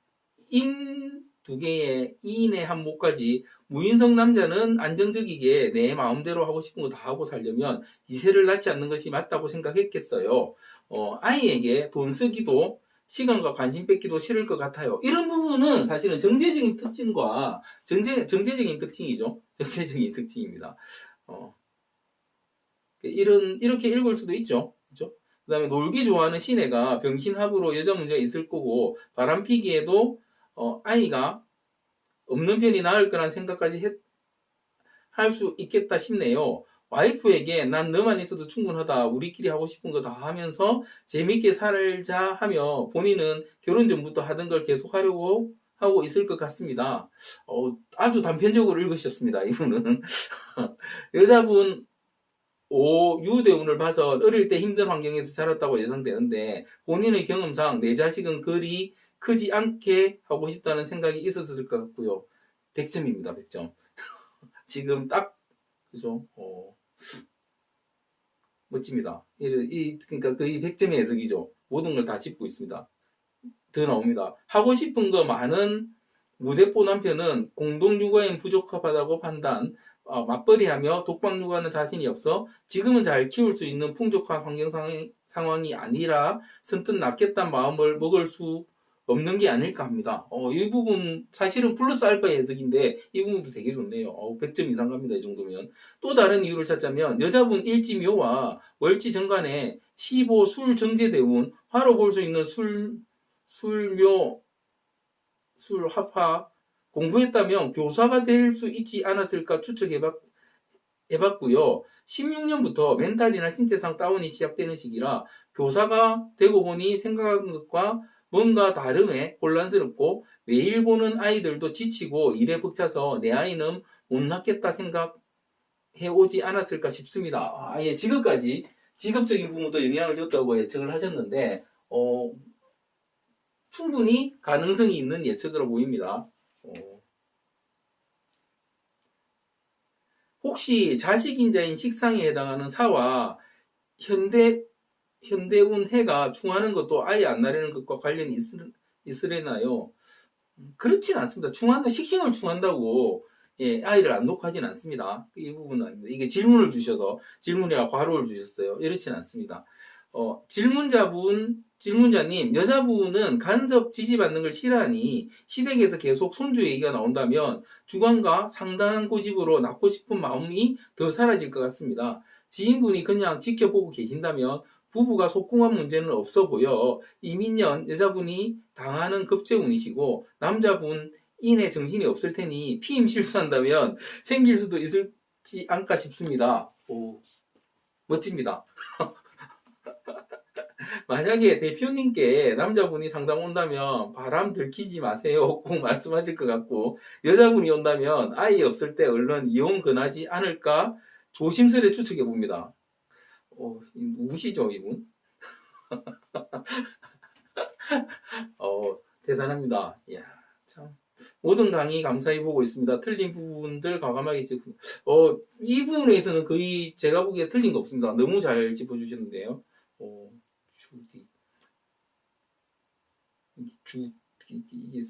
인 두 개의 이인의 한목까지 무인성 남자는 안정적이게 내 마음대로 하고 싶은 거 다 하고 살려면 이세를 낳지 않는 것이 맞다고 생각했겠어요. 아이에게 돈 쓰기도 시간과 관심 뺏기도 싫을 것 같아요. 이런 부분은 사실은 정제적인 특징과 정제적인 특징이죠. 정제적인 특징입니다. 이렇게 읽을 수도 있죠. 그죠? 그 다음에 놀기 좋아하는 시내가 병신합으로 여자 문제가 있을 거고 바람피기에도 아이가 없는 편이 나을 거란 생각까지 할 수 있겠다 싶네요. 와이프에게 난 너만 있어도 충분하다. 우리끼리 하고 싶은 거 다 하면서 재밌게 살자 하며 본인은 결혼 전부터 하던 걸 계속 하려고 하고 있을 것 같습니다. 아주 단편적으로 읽으셨습니다. 이분은. 여자분 유대운을 봐서 어릴 때 힘든 환경에서 자랐다고 예상되는데 본인의 경험상 내 자식은 그리 크지 않게 하고 싶다는 생각이 있었을 것 같고요. 100점입니다. 100점. 지금 딱 그죠? 멋집니다. 그러니까 거의 100점의 해석이죠. 모든 걸 다 짚고 있습니다. 더 나옵니다. 하고 싶은 거 많은 무대뽀 남편은 공동육아엔 부족하다고 판단, 맞벌이하며 독박육아는 자신이 없어 지금은 잘 키울 수 있는 풍족한 환경 상황이 아니라 선뜻 낳겠다는 마음을 먹을 수 없는 게 아닐까 합니다. 이 부분 사실은 플러스 알파의 해석인데 이 부분도 되게 좋네요. 100점 이상 갑니다. 이 정도면. 또 다른 이유를 찾자면 여자분 일지묘와 월지정간에 15 술정제대운 화로 볼 수 있는 술묘 술합화 공부했다면 교사가 될 수 있지 않았을까 추측해봤고요. 16년부터 멘탈이나 신체상 다운이 시작되는 시기라 교사가 되고 보니 생각한 것과 뭔가 다름에 혼란스럽고 매일 보는 아이들도 지치고 일에 벅차서 내 아이는 못 낳겠다 생각해 오지 않았을까 싶습니다. 예, 지금까지 직업적인 부분도 영향을 줬다고 예측을 하셨는데 충분히 가능성이 있는 예측으로 보입니다. 혹시 자식인자인 식상에 해당하는 사와 현대운 해가 충하는 것도 아예 안 나려는 것과 관련이 있으려나요? 그렇진 않습니다. 식신을 충한다고 아이를 안 놓고 하진 않습니다. 이 부분은 아닙니다. 이게 질문을 주셔서 질문이라 괄호를 주셨어요. 이렇진 않습니다. 질문자님, 여자분은 간섭 지지받는 걸 싫어하니 시댁에서 계속 손주 얘기가 나온다면 주관과 상당한 고집으로 낳고 싶은 마음이 더 사라질 것 같습니다. 지인분이 그냥 지켜보고 계신다면 부부가 속궁한 문제는 없어 보여 이민년 여자분이 당하는 급제운이시고 남자분 인의 정신이 없을 테니 피임 실수한다면 생길 수도 있을지 않을까 싶습니다. 멋집니다. 만약에 대표님께 남자분이 상담 온다면 바람 들키지 마세요 꼭 말씀하실 것 같고 여자분이 온다면 아이 없을 때 얼른 이혼 권하지 않을까 조심스레 추측해 봅니다. 누구시죠 이분? 대단합니다. 이야, 참. 모든 강의 감사히 보고 있습니다. 틀린 부분들 과감하게 짚고 이 부분에서는 거의 제가 보기에 틀린 거 없습니다. 너무 잘 짚어주셨는데요.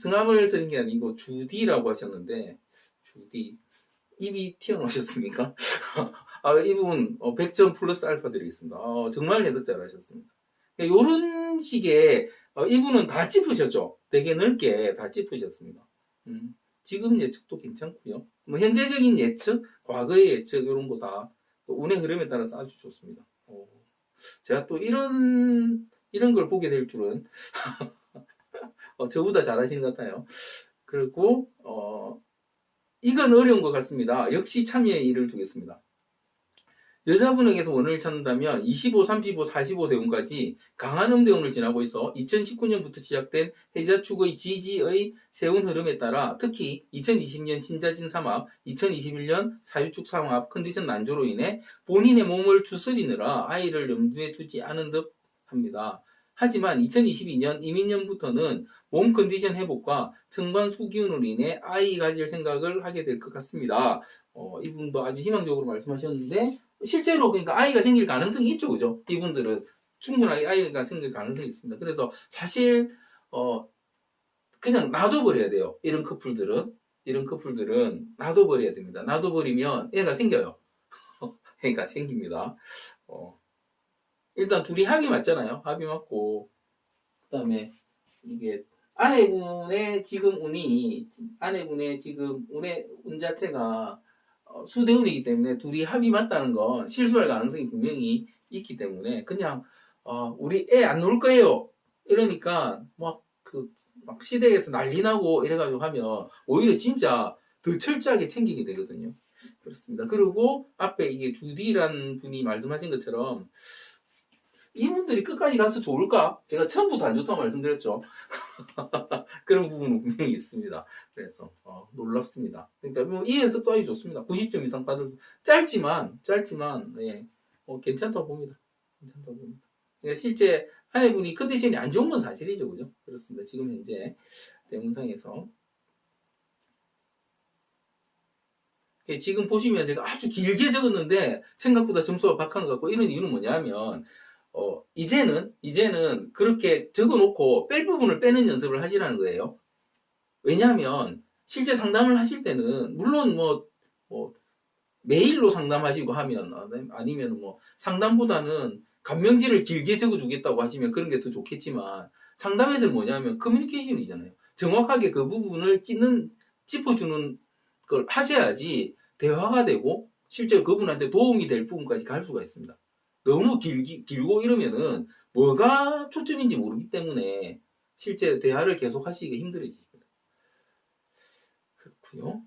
성함을 쓰는 게 아니고 주디라고 하셨는데 주디 입이 튀어나오셨습니까? 이분 100점 플러스 알파 드리겠습니다. 정말 해석 잘하셨습니다. 이런 식의 이분은 다 짚으셨죠. 되게 넓게 다 짚으셨습니다. 지금 예측도 괜찮고요. 뭐 현재적인 예측, 과거의 예측 이런 거 다 운의 흐름에 따라서 아주 좋습니다. 제가 또 이런 걸 보게 될 줄은 저보다 잘하시는 것 같아요. 그리고 이건 어려운 것 같습니다. 역시 참여의 일을 두겠습니다. 여자분에게서 원을 찾는다면 25, 35, 45 대운까지 강한 음대운을 지나고 있어 2019년부터 시작된 해자축의 지지의 세운 흐름에 따라 특히 2020년 신자진 삼합, 2021년 사유축 삼합 컨디션 난조로 인해 본인의 몸을 추스리느라 아이를 염두에 두지 않은 듯 합니다. 하지만 2022년 이민년부터는 몸 컨디션 회복과 정관 수기운으로 인해 아이 가질 생각을 하게 될 것 같습니다. 이분도 아주 희망적으로 말씀하셨는데 실제로 그러니까 아이가 생길 가능성이 있죠, 그죠? 이분들은 충분하게 아이가 생길 가능성이 있습니다. 그래서 사실 그냥 놔둬버려야 돼요. 이런 커플들은 놔둬버려야 됩니다. 놔둬버리면 애가 생겨요. 애가 생깁니다. 일단 둘이 합이 맞잖아요. 합이 맞고 그 다음에 이게 아내분의 지금 운의 운 자체가 수대운이기 때문에 둘이 합이 맞다는 건 실수할 가능성이 분명히 있기 때문에 그냥 우리 애 안 놀 거예요. 이러니까 막 시댁에서 난리 나고 이래가지고 하면 오히려 진짜 더 철저하게 챙기게 되거든요. 그렇습니다. 그리고 앞에 이게 주디라는 분이 말씀하신 것처럼 이분들이 끝까지 가서 좋을까? 제가 처음부터 안 좋다고 말씀드렸죠. 그런 부분은 분명히 있습니다. 그래서 놀랍습니다. 그러니까 이 연습도 아주 좋습니다. 90점 이상 받을 짧지만 예, 괜찮다고 봅니다. 그러니까 실제 아내분이 컨디션이 안 좋은 건 사실이죠, 그죠? 그렇습니다. 지금 현재 대문상에서 지금 보시면 제가 아주 길게 적었는데 생각보다 점수가 박한 것 같고 이런 이유는 뭐냐면 이제는 그렇게 적어놓고 뺄 부분을 빼는 연습을 하시라는 거예요. 왜냐하면 실제 상담을 하실 때는 물론 메일로 상담하시고 하면 아니면 상담보다는 간명지를 길게 적어주겠다고 하시면 그런 게 더 좋겠지만 상담에서는 뭐냐면 커뮤니케이션이잖아요. 정확하게 그 부분을 짚어주는 걸 하셔야지 대화가 되고 실제로 그분한테 도움이 될 부분까지 갈 수가 있습니다. 너무 길고 이러면은 뭐가 초점인지 모르기 때문에 실제 대화를 계속 하시기가 힘들어집니다. 그렇고요.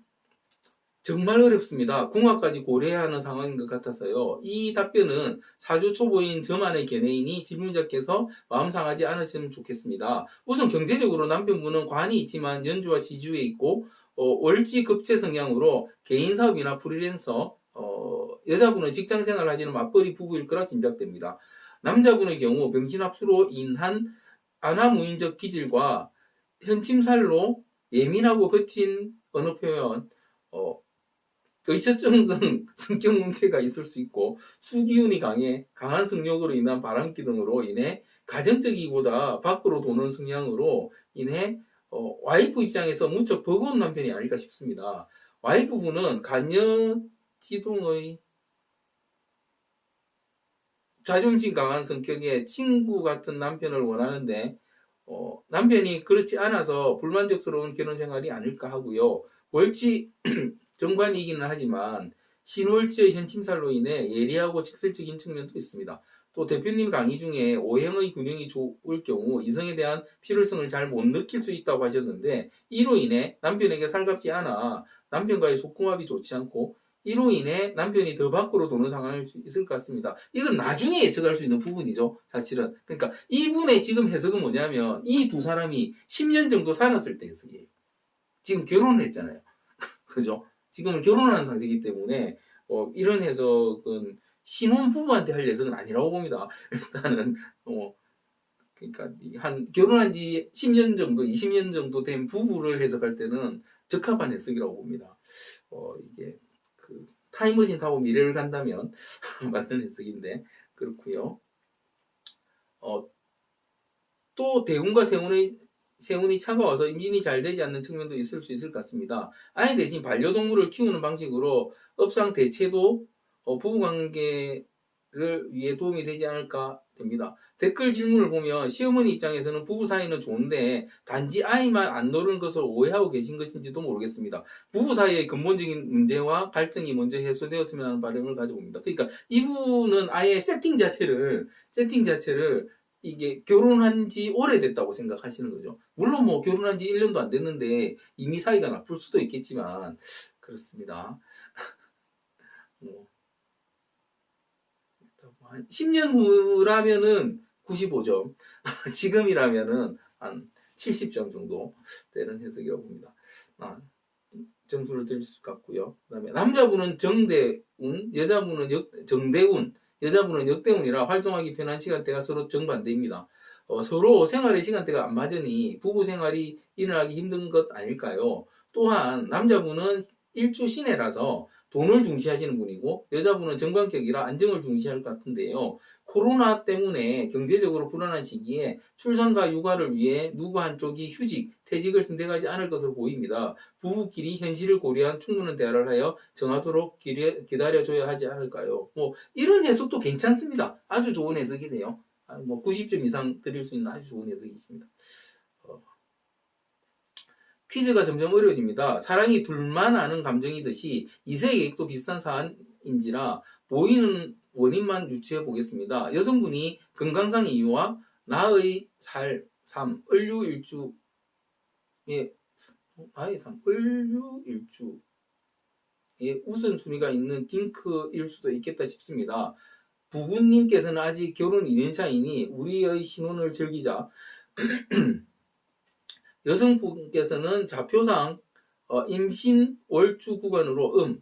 정말 어렵습니다. 궁합까지 고려해야 하는 상황인 것 같아서요. 이 답변은 사주 초보인 저만의 견해이니 질문자께서 마음 상하지 않으시면 좋겠습니다. 우선 경제적으로 남편분은 관이 있지만 연주와 지주에 있고 월지 급제 성향으로 개인 사업이나 프리랜서 여자분은 직장생활 하시는 맞벌이 부부일 거라 짐작됩니다. 남자분의 경우 병신합수로 인한 안하무인적 기질과 현침살로 예민하고 거친 언어 표현, 의처증 등 성격 문제가 있을 수 있고 수기운이 강한 성욕으로 인한 바람기 등으로 인해 가정적이보다 밖으로 도는 성향으로 인해 와이프 입장에서 무척 버거운 남편이 아닐까 싶습니다. 와이프분은 간여지동의 자존심 강한 성격의 친구 같은 남편을 원하는데 남편이 그렇지 않아서 불만족스러운 결혼 생활이 아닐까 하고요. 월지 정관이기는 하지만 신월지의 현침살로 인해 예리하고 직설적인 측면도 있습니다. 또 대표님 강의 중에 오행의 균형이 좋을 경우 이성에 대한 필요성을 잘 못 느낄 수 있다고 하셨는데 이로 인해 남편에게 살갑지 않아 남편과의 속궁합이 좋지 않고 이로 인해 남편이 더 밖으로 도는 상황일 수 있을 것 같습니다. 이건 나중에 예측할 수 있는 부분이죠. 사실은. 그러니까 이분의 지금 해석은 뭐냐면 이 두 사람이 10년 정도 살았을 때 해석이에요. 지금 결혼을 했잖아요. 그죠? 지금은 결혼하는 상태이기 때문에 이런 해석은 신혼부부한테 할 해석은 아니라고 봅니다. 일단은 그러니까 결혼한 지 10년 정도, 20년 정도 된 부부를 해석할 때는 적합한 해석이라고 봅니다. 이게 타임머신 타고 미래를 간다면 맞는 해석인데 그렇고요. 또 대운과 세운이 차가워서 임신이 잘 되지 않는 측면도 있을 수 있을 것 같습니다. 아이 대신 반려동물을 키우는 방식으로 업상 대체도 부부관계를 위해 도움이 되지 않을까 됩니다. 댓글 질문을 보면 시어머니 입장에서는 부부 사이는 좋은데 단지 아이만 안 노는 것을 오해하고 계신 것인지도 모르겠습니다. 부부 사이의 근본적인 문제와 갈등이 먼저 해소되었으면 하는 바람을 가져봅니다. 그러니까 이분은 아예 세팅 자체를 이게 결혼한 지 오래됐다고 생각하시는 거죠. 물론 결혼한 지 1년도 안 됐는데 이미 사이가 나쁠 수도 있겠지만 그렇습니다. 한 10년 후라면은 95점, 지금이라면은 한 70점 정도 되는 해석이라고 봅니다. 점수를 드릴 수 같고요. 그다음에 남자분은 정대운, 여자분은 정대운, 여자분은 역대운이라 활동하기 편한 시간대가 서로 정반대입니다. 서로 생활의 시간대가 안 맞으니 부부 생활이 일어나기 힘든 것 아닐까요? 또한 남자분은 일주 신해라서 돈을 중시하시는 분이고 여자분은 정관격이라 안정을 중시할 것 같은데요. 코로나 때문에 경제적으로 불안한 시기에 출산과 육아를 위해 누구 한쪽이 휴직, 퇴직을 선택하지 않을 것으로 보입니다. 부부끼리 현실을 고려한 충분한 대화를 하여 정하도록 기다려줘야 하지 않을까요? 뭐 이런 해석도 괜찮습니다. 아주 좋은 해석이네요. 뭐 90점 이상 드릴 수 있는 아주 좋은 해석이 있습니다. 퀴즈가 점점 어려워집니다. 사랑이 둘만 아는 감정이듯이 이세 계획도 비슷한 사안인지라 보이는 원인만 유추해 보겠습니다. 여성분이 건강상 이유와 나의 삶, 을류일주의 나의 삶, 을류일주의 우선순위가 있는 딩크일 수도 있겠다 싶습니다. 부부님께서는 아직 결혼 2년차이니 우리의 신혼을 즐기자. 여성분께서는 자표상 임신 월주 구간으로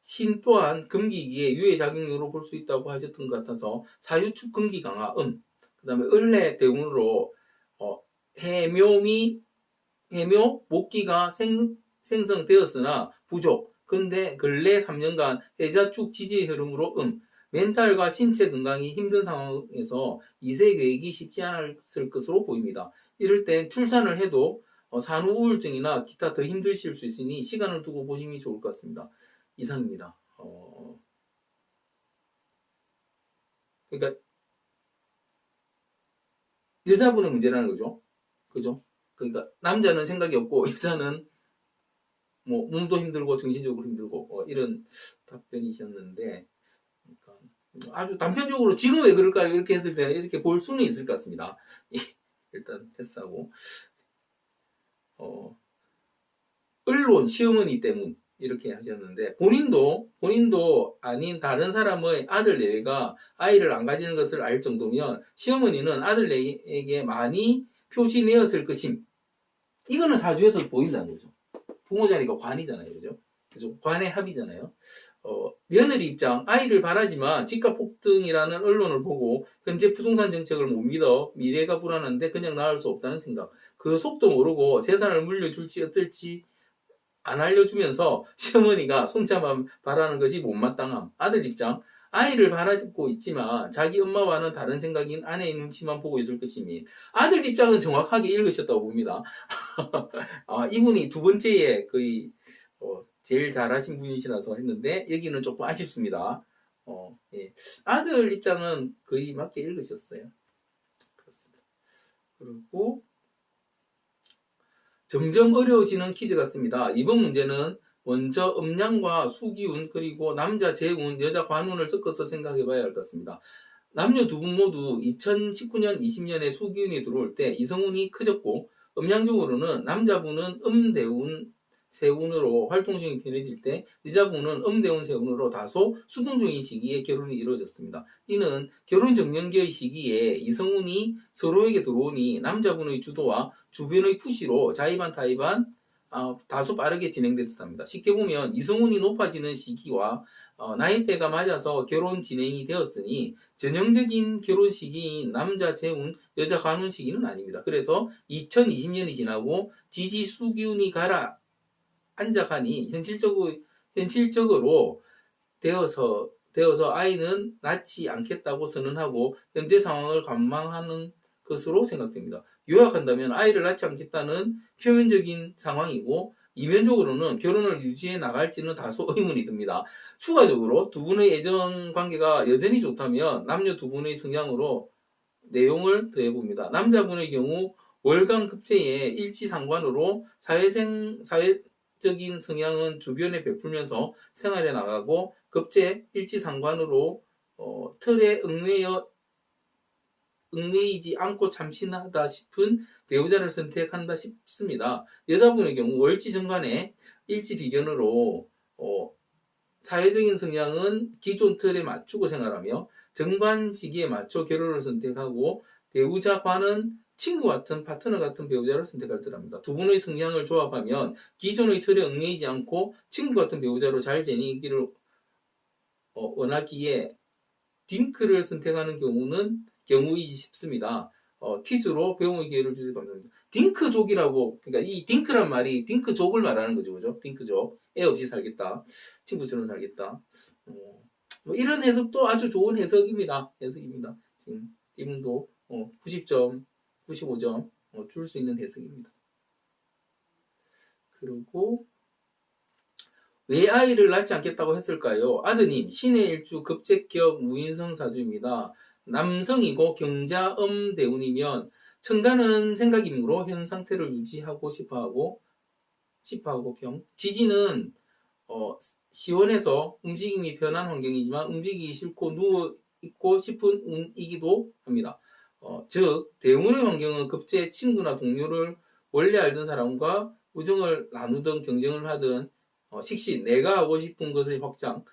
신 또한 금기기에 유해작용으로 볼 수 있다고 하셨던 것 같아서 사유축 금기 강화 그 다음에 을해 대운으로 해묘 목기가 생성되었으나 부족. 근데 근래 3년간 해자축 지지의 흐름으로 멘탈과 신체 건강이 힘든 상황에서 이세 계획이 쉽지 않았을 것으로 보입니다. 이럴 땐 출산을 해도 산후 우울증이나 기타 더 힘드실 수 있으니 시간을 두고 보심이 좋을 것 같습니다. 이상입니다. 그러니까 여자분의 문제라는 거죠. 그죠? 그러니까 남자는 생각이 없고 여자는 뭐 몸도 힘들고 정신적으로 힘들고 이런 답변이셨는데 그러니까 아주 단편적으로 지금 왜 그럴까요? 이렇게 했을 때는 이렇게 볼 수는 있을 것 같습니다. 일단 패스하고 언론 시어머니 때문 이렇게 하셨는데 본인도 아닌 다른 사람의 아들 내외가 아이를 안 가지는 것을 알 정도면 시어머니는 아들 내에게 많이 표시내었을 것임. 이거는 사주에서 보인다는 거죠. 부모 자리가 관이잖아요, 그죠? 그죠? 관의 합이잖아요. 며느리 입장, 아이를 바라지만 집값 폭등이라는 언론을 보고 현재 부동산 정책을 못 믿어 미래가 불안한데 그냥 나을 수 없다는 생각. 그 속도 모르고 재산을 물려줄지 어떨지 안 알려주면서 시어머니가 손자만 바라는 것이 못마땅함. 아들 입장, 아이를 바라고 있지만 자기 엄마와는 다른 생각인 아내의 눈치만 보고 있을 것이니 아들 입장은 정확하게 읽으셨다고 봅니다. 이분이 두 번째에 거의 제일 잘하신 분이시라서 했는데 여기는 조금 아쉽습니다. 예. 아들 입장은 거의 맞게 읽으셨어요. 그렇습니다. 그리고 점점 어려워지는 퀴즈 같습니다. 이번 문제는 먼저 음양과 수기운 그리고 남자 재운, 여자 관운을 섞어서 생각해봐야 할 것 같습니다. 남녀 두 분 모두 2019년, 20년에 수기운이 들어올 때 이성운이 커졌고 음양적으로는 남자분은 음대운, 세운으로 활동성이 편해질 때 여자분은 음대운, 세운으로 다소 수동적인 시기에 결혼이 이루어졌습니다. 이는 결혼 정년기의 시기에 이성운이 서로에게 들어오니 남자분의 주도와 주변의 푸시로 자의반 타의반 다소 빠르게 진행된 듯합니다. 쉽게 보면 이성운이 높아지는 시기와 나이대가 맞아서 결혼 진행이 되었으니 전형적인 결혼 시기인 남자 재운, 여자 관운 시기는 아닙니다. 그래서 2020년이 지나고 지지 수기운이 가라 앉아가니 현실적으로 되어서 아이는 낳지 않겠다고 선언하고 현재 상황을 관망하는 것으로 생각됩니다. 요약한다면 아이를 낳지 않겠다는 표면적인 상황이고 이면적으로는 결혼을 유지해 나갈지는 다소 의문이 듭니다. 추가적으로 두 분의 애정 관계가 여전히 좋다면 남녀 두 분의 성향으로 내용을 더해봅니다. 남자분의 경우 월간 급제의 일치상관으로 사회적인 성향은 주변에 베풀면서 생활해 나가고 급제 일치상관으로 틀에 얽매이지 않고 참신하다 싶은 배우자를 선택한다 싶습니다. 여자분의 경우 월지정관의 일치비견으로 사회적인 성향은 기존 틀에 맞추고 생활하며 정관 시기에 맞춰 결혼을 선택하고 배우자관은 친구 같은 파트너 같은 배우자를 선택할 듯합니다. 두 분의 성향을 조합하면 기존의 틀에 얽매이지 않고 친구 같은 배우자로 잘 지내기를 원하기에 딩크를 선택하는 경우이지 싶습니다. 퀴즈로 배움의 기회를 주셔서 감사합니다. 딩크족이라고, 그러니까 이 딩크란 말이 딩크족을 말하는 거죠, 그죠? 딩크족. 애 없이 살겠다. 친구처럼 살겠다. 뭐 이런 해석도 아주 좋은 해석입니다. 해석입니다. 지금 이분도 90점, 95점 줄 수 있는 해석입니다. 그리고 왜 아이를 낳지 않겠다고 했을까요? 아드님, 신의 일주 급제격 무인성 사주입니다. 남성이고 경자음 대운이면 천간은 생각이므로 현 상태를 유지하고 싶어하고 지지는 시원해서 움직임이 편한 환경이지만 움직이기 싫고 누워 있고 싶은 운이기도 합니다. 즉 대운의 환경은 급제 친구나 동료를 원래 알던 사람과 우정을 나누던 경쟁을 하던 식신, 내가 하고 싶은 것의 확장,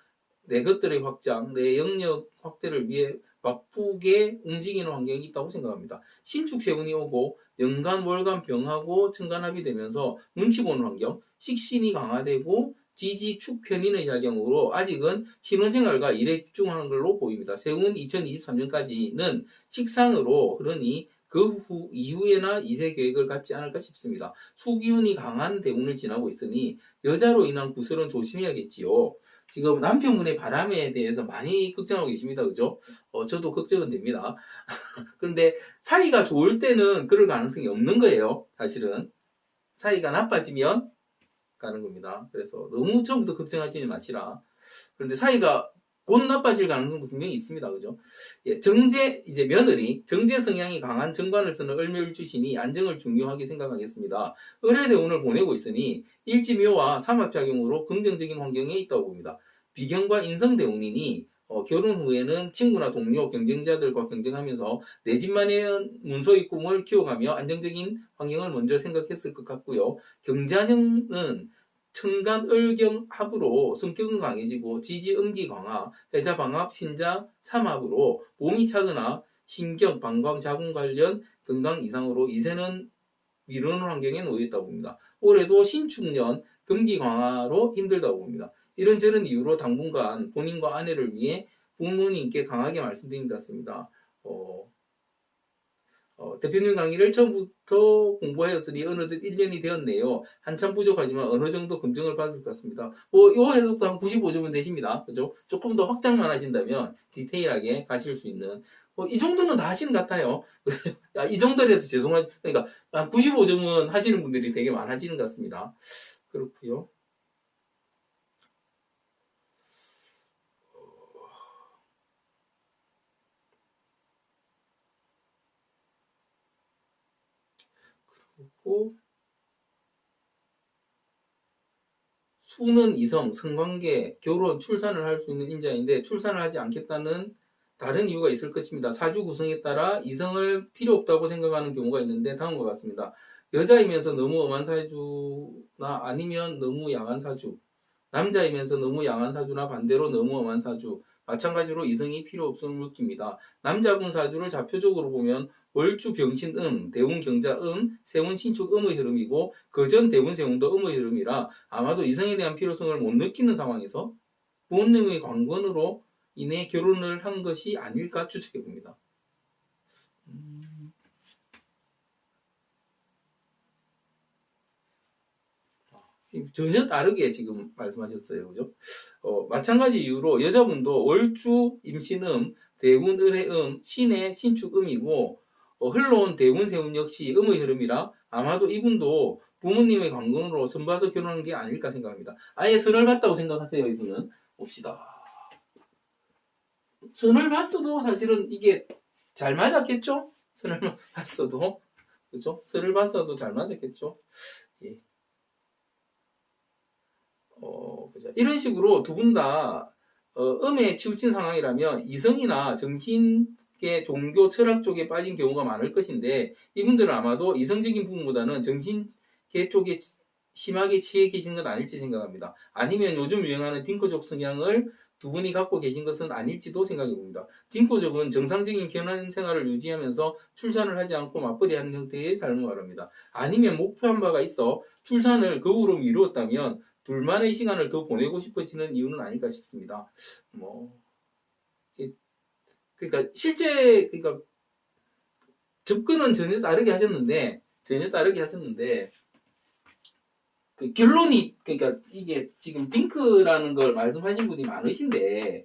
내 것들의 확장, 내 영역 확대를 위해 바쁘게 움직이는 환경이 있다고 생각합니다. 신축 세운이 오고 연간, 월간 병하고 천간합이 되면서 눈치 보는 환경, 식신이 강화되고 지지, 축, 편인의 작용으로 아직은 신혼생활과 일에 집중하는 걸로 보입니다. 세운 2023년까지는 식상으로 흐르니 그 이후에나 이세 계획을 갖지 않을까 싶습니다. 수기운이 강한 대운을 지나고 있으니 여자로 인한 구설은 조심해야겠지요. 지금 남편분의 바람에 대해서 많이 걱정하고 계십니다. 그죠? 저도 걱정은 됩니다. 그런데 사이가 좋을 때는 그럴 가능성이 없는 거예요. 사실은. 사이가 나빠지면 가는 겁니다. 그래서 너무 처음부터 걱정하지 마시라. 그런데 사이가 곧 나빠질 가능성도 분명히 있습니다. 그죠? 예, 이제 며느리, 정제 성향이 강한 정관을 쓰는 을묘일주신이 안정을 중요하게 생각하겠습니다. 을의 대운을 보내고 있으니 일지묘와 삼합작용으로 긍정적인 환경에 있다고 봅니다. 비경과 인성대운이니 결혼 후에는 친구나 동료, 경쟁자들과 경쟁하면서 내 집만의 문서의 꿈을 키워가며 안정적인 환경을 먼저 생각했을 것 같고요. 경자형은 천간 을경 합으로 성격은 강해지고 지지 음기 강화, 해자 방합, 신자 삼합으로 몸이 차거나 신경, 방광, 자궁 관련 건강 이상으로 이세는 미루는 환경에 놓여 있다고 봅니다. 올해도 신축년 금기 강화로 힘들다고 봅니다. 이런저런 이유로 당분간 본인과 아내를 위해 부모님께 강하게 말씀드린 것 같습니다. 대표님 강의를 처음부터 공부하였으니 어느덧 1년이 되었네요. 한참 부족하지만 어느 정도 검증을 받을 것 같습니다. 요 해석도 한 95점은 되십니다. 그죠? 조금 더 확장만 하신다면 디테일하게 가실 수 있는 이 정도는 다 하시는 것 같아요. 이 정도라도 죄송하지. 그러니까 한 95점은 하시는 분들이 되게 많아지는 것 같습니다. 그렇고요. 그리고 수는 이성, 성관계, 결혼, 출산을 할 수 있는 인자인데 출산을 하지 않겠다는 다른 이유가 있을 것입니다. 사주 구성에 따라 이성을 필요 없다고 생각하는 경우가 있는데 다음과 같습니다. 여자이면서 너무 엄한 사주나 아니면 너무 양한 사주, 남자이면서 너무 양한 사주나 반대로 너무 엄한 사주, 마찬가지로 이성이 필요 없음을 느낍니다. 남자분 사주를 좌표적으로 보면 월주 병신 대운 경자 세운 신축 의 흐름이고 그전 대운 세운도 음의 흐름이라 아마도 이성에 대한 필요성을 못 느끼는 상황에서 부모님의 관건으로 인해 결혼을 한 것이 아닐까 추측해 봅니다. 전혀 다르게 지금 말씀하셨어요. 그죠? 마찬가지 이유로 여자분도 월주 임신음, 대운 을의 신의 신축음이고 흘러온 대운 세운 역시 음의 흐름이라 아마도 이분도 부모님의 관건으로 선봐서 결혼한 게 아닐까 생각합니다. 아예 선을 봤다고 생각하세요. 이분은 봅시다. 선을 봤어도 사실은 이게 잘 맞았겠죠? 선을 봤어도 그죠? 선을 봤어도 잘 맞았겠죠? 예. 그죠? 이런 식으로 두 분 다 음에 치우친 상황이라면 이성이나 정신계, 종교, 철학 쪽에 빠진 경우가 많을 것인데 이분들은 아마도 이성적인 부분보다는 정신계 쪽에 심하게 치해 계신 건 아닐지 생각합니다. 아니면 요즘 유행하는 딩크족 성향을 두 분이 갖고 계신 것은 아닐지도 생각해 봅니다. 딩크족은 정상적인 결혼 생활을 유지하면서 출산을 하지 않고 맞벌이하는 형태의 삶을 말합니다. 아니면 목표한 바가 있어 출산을 거부로 미루었다면 둘만의 시간을 더 보내고 싶어지는 이유는 아닐까 싶습니다. 그러니까 실제 그러니까 접근은 전혀 다르게 하셨는데 그 결론이 그러니까 이게 지금 딩크라는 걸 말씀하신 분이 많으신데,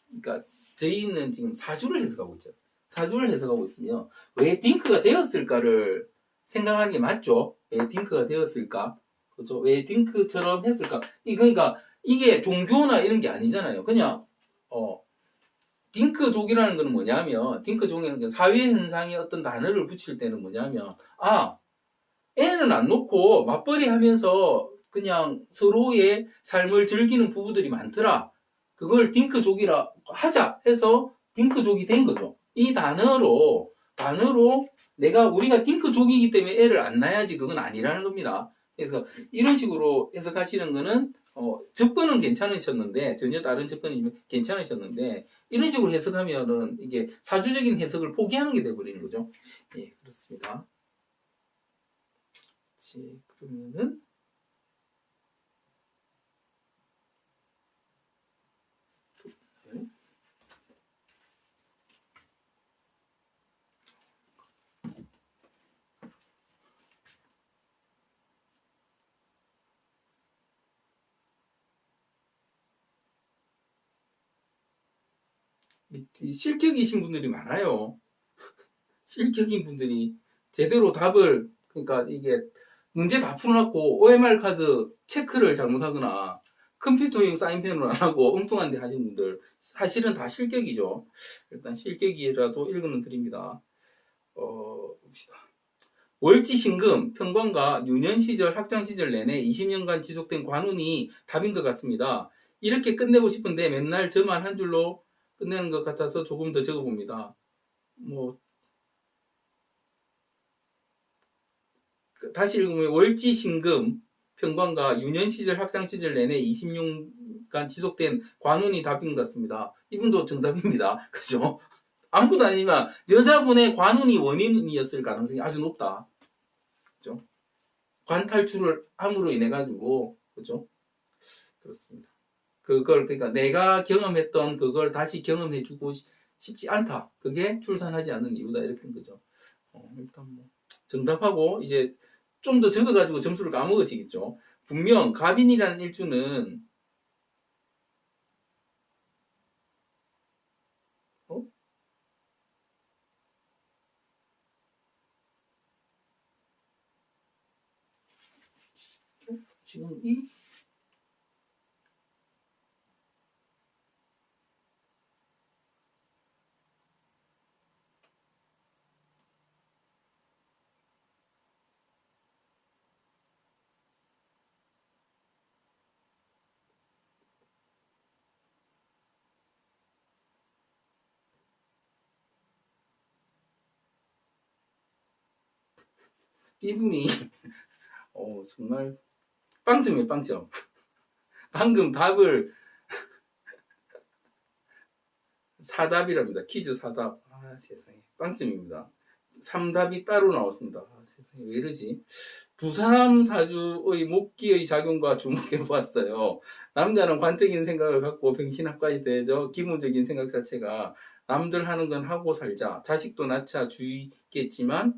그러니까 저희는 지금 사주를 해석하고 있죠. 사주를 해석하고 있으면 왜 딩크가 되었을까를 생각하는 게 맞죠. 왜 딩크가 되었을까? 그죠? 왜 딩크처럼 했을까? 그러니까 이게 종교나 이런 게 아니잖아요. 그냥 딩크족이라는 건 뭐냐면, 딩크족이라는 게 사회 현상에 어떤 단어를 붙일 때는 뭐냐면, 애는 안 놓고 맞벌이 하면서 그냥 서로의 삶을 즐기는 부부들이 많더라. 그걸 딩크족이라 하자 해서 딩크족이 된 거죠. 이 단어로 우리가 딩크족이기 때문에 애를 안 낳아야지, 그건 아니라는 겁니다. 그래서 이런 식으로 해석하시는 거는 접근은 괜찮으셨는데, 전혀 다른 접근이면 괜찮으셨는데, 이런 식으로 해석하면은 이게 사주적인 해석을 포기하는 게 돼버리는 거죠. 예, 그렇습니다. 그러면은 실격이신 분들이 많아요. 실격인 분들이 제대로 답을, 그러니까 이게 문제 다 풀어놨고 OMR 카드 체크를 잘못하거나 컴퓨터용 사인펜을 안 하고 엉뚱한 데 하신 분들 사실은 다 실격이죠. 일단 실격이라도 읽어는 드립니다. 봅시다. 월지신금, 평관과 유년시절, 학창시절 내내 20년간 지속된 관운이 답인 것 같습니다. 이렇게 끝내고 싶은데 맨날 저만 한 줄로 끝내는 것 같아서 조금 더 적어봅니다. 다시 읽으면 월지신금, 평관과 유년시절, 학창시절 내내 20년간 지속된 관운이 답인 것 같습니다. 이분도 정답입니다. 그죠? 아무것도 아니지만 여자분의 관운이 원인이었을 가능성이 아주 높다. 그죠? 관 탈출을 함으로 인해 가지고, 그죠? 그렇습니다. 그러니까 내가 경험했던 그걸 다시 경험해주고 싶지 않다. 그게 출산하지 않는 이유다. 이렇게 한 거죠. 일단 정답하고 이제 좀 더 적어가지고 점수를 까먹으시겠죠. 분명 갑인이라는 일주는 지금 이분이 정말 빵점이에요. 빵점. 방금 답을 사답이랍니다. 퀴즈 사답. 세상에. 빵점입니다. 3답이 따로 나왔습니다. 세상에 왜 이러지? 두 사람 사주의 목기의 작용과 주목해 보았어요. 남자는 관적인 생각을 갖고 병신학과에 대해서 기본적인 생각 자체가 남들 하는 건 하고 살자. 자식도 낳자주의겠지만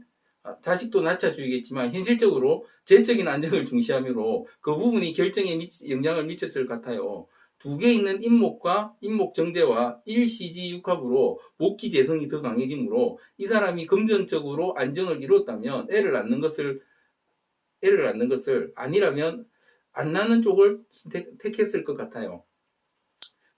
현실적으로 재적인 안정을 중시하므로 그 부분이 결정에 영향을 미쳤을 것 같아요. 두 개 있는 인목과 인목 정제와 일시지 육합으로 목기 재성이 더 강해지므로 이 사람이 금전적으로 안정을 이뤘다면 애를 낳는 것을 아니라면 안 낳는 쪽을 택했을 것 같아요.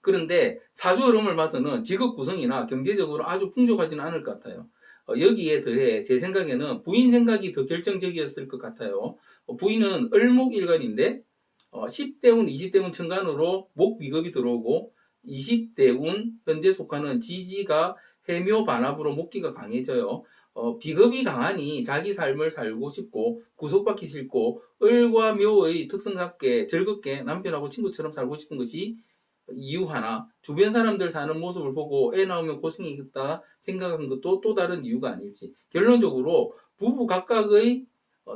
그런데 사주 흐름을 봐서는 직업 구성이나 경제적으로 아주 풍족하지는 않을 것 같아요. 여기에 더해 제 생각에는 부인 생각이 더 결정적이었을 것 같아요. 부인은 을목일간인데 10대운, 20대운 천간으로 목비겁이 들어오고 20대운 현재 속하는 지지가 해묘 반합으로 목기가 강해져요. 비겁이 강하니 자기 삶을 살고 싶고 구속받기 싫고 을과 묘의 특성답게 즐겁게 남편하고 친구처럼 살고 싶은 것이 이유 하나, 주변 사람들 사는 모습을 보고 애 낳으면 고생이겠다 생각한 것도 또 다른 이유가 아닐지. 결론적으로 부부 각각의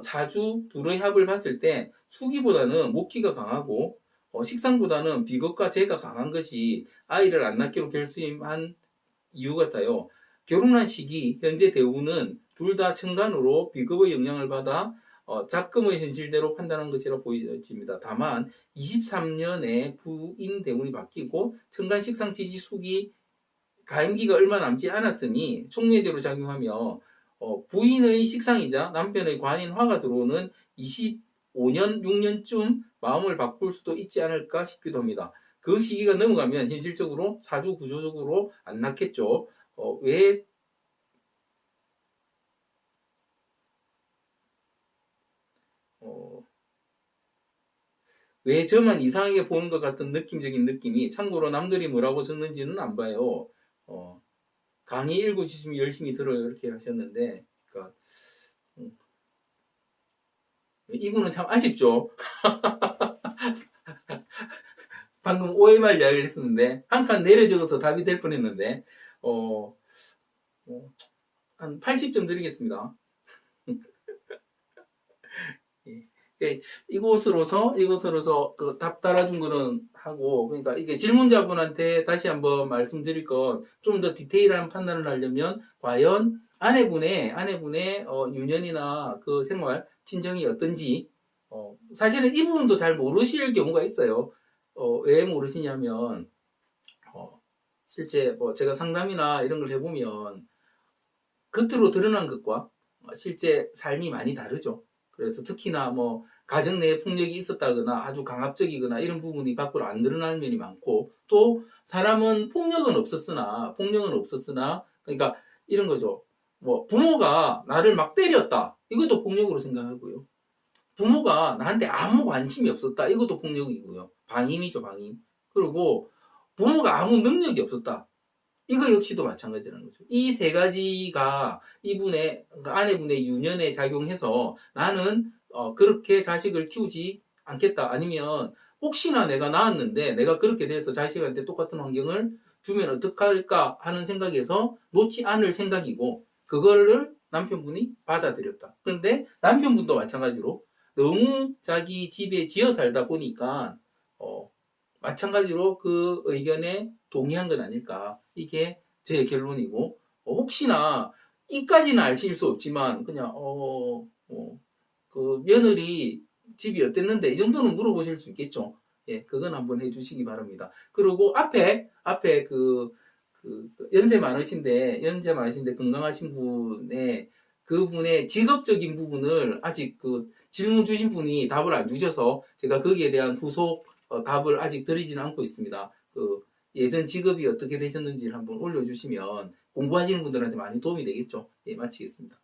사주 둘의 합을 봤을 때 수기보다는 목기가 강하고 식상보다는 비겁과 재가 강한 것이 아이를 안 낳기로 결심한 이유 같아요. 결혼한 시기 현재 대우는 둘 다 청간으로 비급의 영향을 받아 작금의 현실대로 판단한 것이라 보여집니다. 다만 23년에 부인 대운이 바뀌고 청간 식상 지지 수기 가임기가 얼마 남지 않았으니 총례대로 작용하며 부인의 식상이자 남편의 관인 화가 들어오는 25년, 6년쯤 마음을 바꿀 수도 있지 않을까 싶기도 합니다. 그 시기가 넘어가면 현실적으로 사주 구조적으로 안 낫겠죠. 왜 어, 왜 저만 이상하게 보는 것 같은 느낌적인 느낌이 참고로 남들이 뭐라고 적는지는 안 봐요. 강의 읽어주시면 열심히 들어요 이렇게 하셨는데 그러니까 이분은 참 아쉽죠. 방금 OMR 이야기를 했었는데 한 칸 내려 적어서 답이 될 뻔했는데 어, 한 80점 드리겠습니다. 예. 이곳으로서 그 답 달아준 거는 하고 그러니까 이게 질문자분한테 다시 한번 말씀드릴 건 좀 더 디테일한 판단을 하려면 과연 아내분의 유년이나 그 생활 친정이 어떤지 사실은 이 부분도 잘 모르실 경우가 있어요. 왜 모르시냐면 실제 뭐 제가 상담이나 이런 걸 해보면 겉으로 드러난 것과 실제 삶이 많이 다르죠. 그래서 특히나 뭐 가정 내에 폭력이 있었다거나 아주 강압적이거나 이런 부분이 밖으로 안 드러나는 면이 많고 또 사람은 폭력은 없었으나 그러니까 이런 거죠. 뭐 부모가 나를 막 때렸다. 이것도 폭력으로 생각하고요. 부모가 나한테 아무 관심이 없었다. 이것도 폭력이고요. 방임이죠, 방임. 그리고 부모가 아무 능력이 없었다. 이거 역시도 마찬가지라는 거죠. 이 세 가지가 그러니까 아내분의 유년에 작용해서 나는 그렇게 자식을 키우지 않겠다. 아니면 혹시나 내가 낳았는데 내가 그렇게 돼서 자식한테 똑같은 환경을 주면 어떡할까 하는 생각에서 놓지 않을 생각이고 그거를 남편분이 받아들였다. 그런데 남편분도 마찬가지로 너무 자기 집에 지어 살다 보니까 마찬가지로 그 의견에 동의한 건 아닐까. 이게 제 결론이고, 혹시나, 이까지는 아실 수 없지만, 그냥, 그 며느리 집이 어땠는데, 이 정도는 물어보실 수 있겠죠. 예, 그건 한번 해주시기 바랍니다. 그리고 앞에 연세 많으신데 건강하신 그분의 직업적인 부분을 아직 그 질문 주신 분이 답을 안 주셔서 제가 거기에 대한 후속 답을 아직 드리지는 않고 있습니다. 예전 직업이 어떻게 되셨는지를 한번 올려주시면 공부하시는 분들한테 많이 도움이 되겠죠. 예, 마치겠습니다.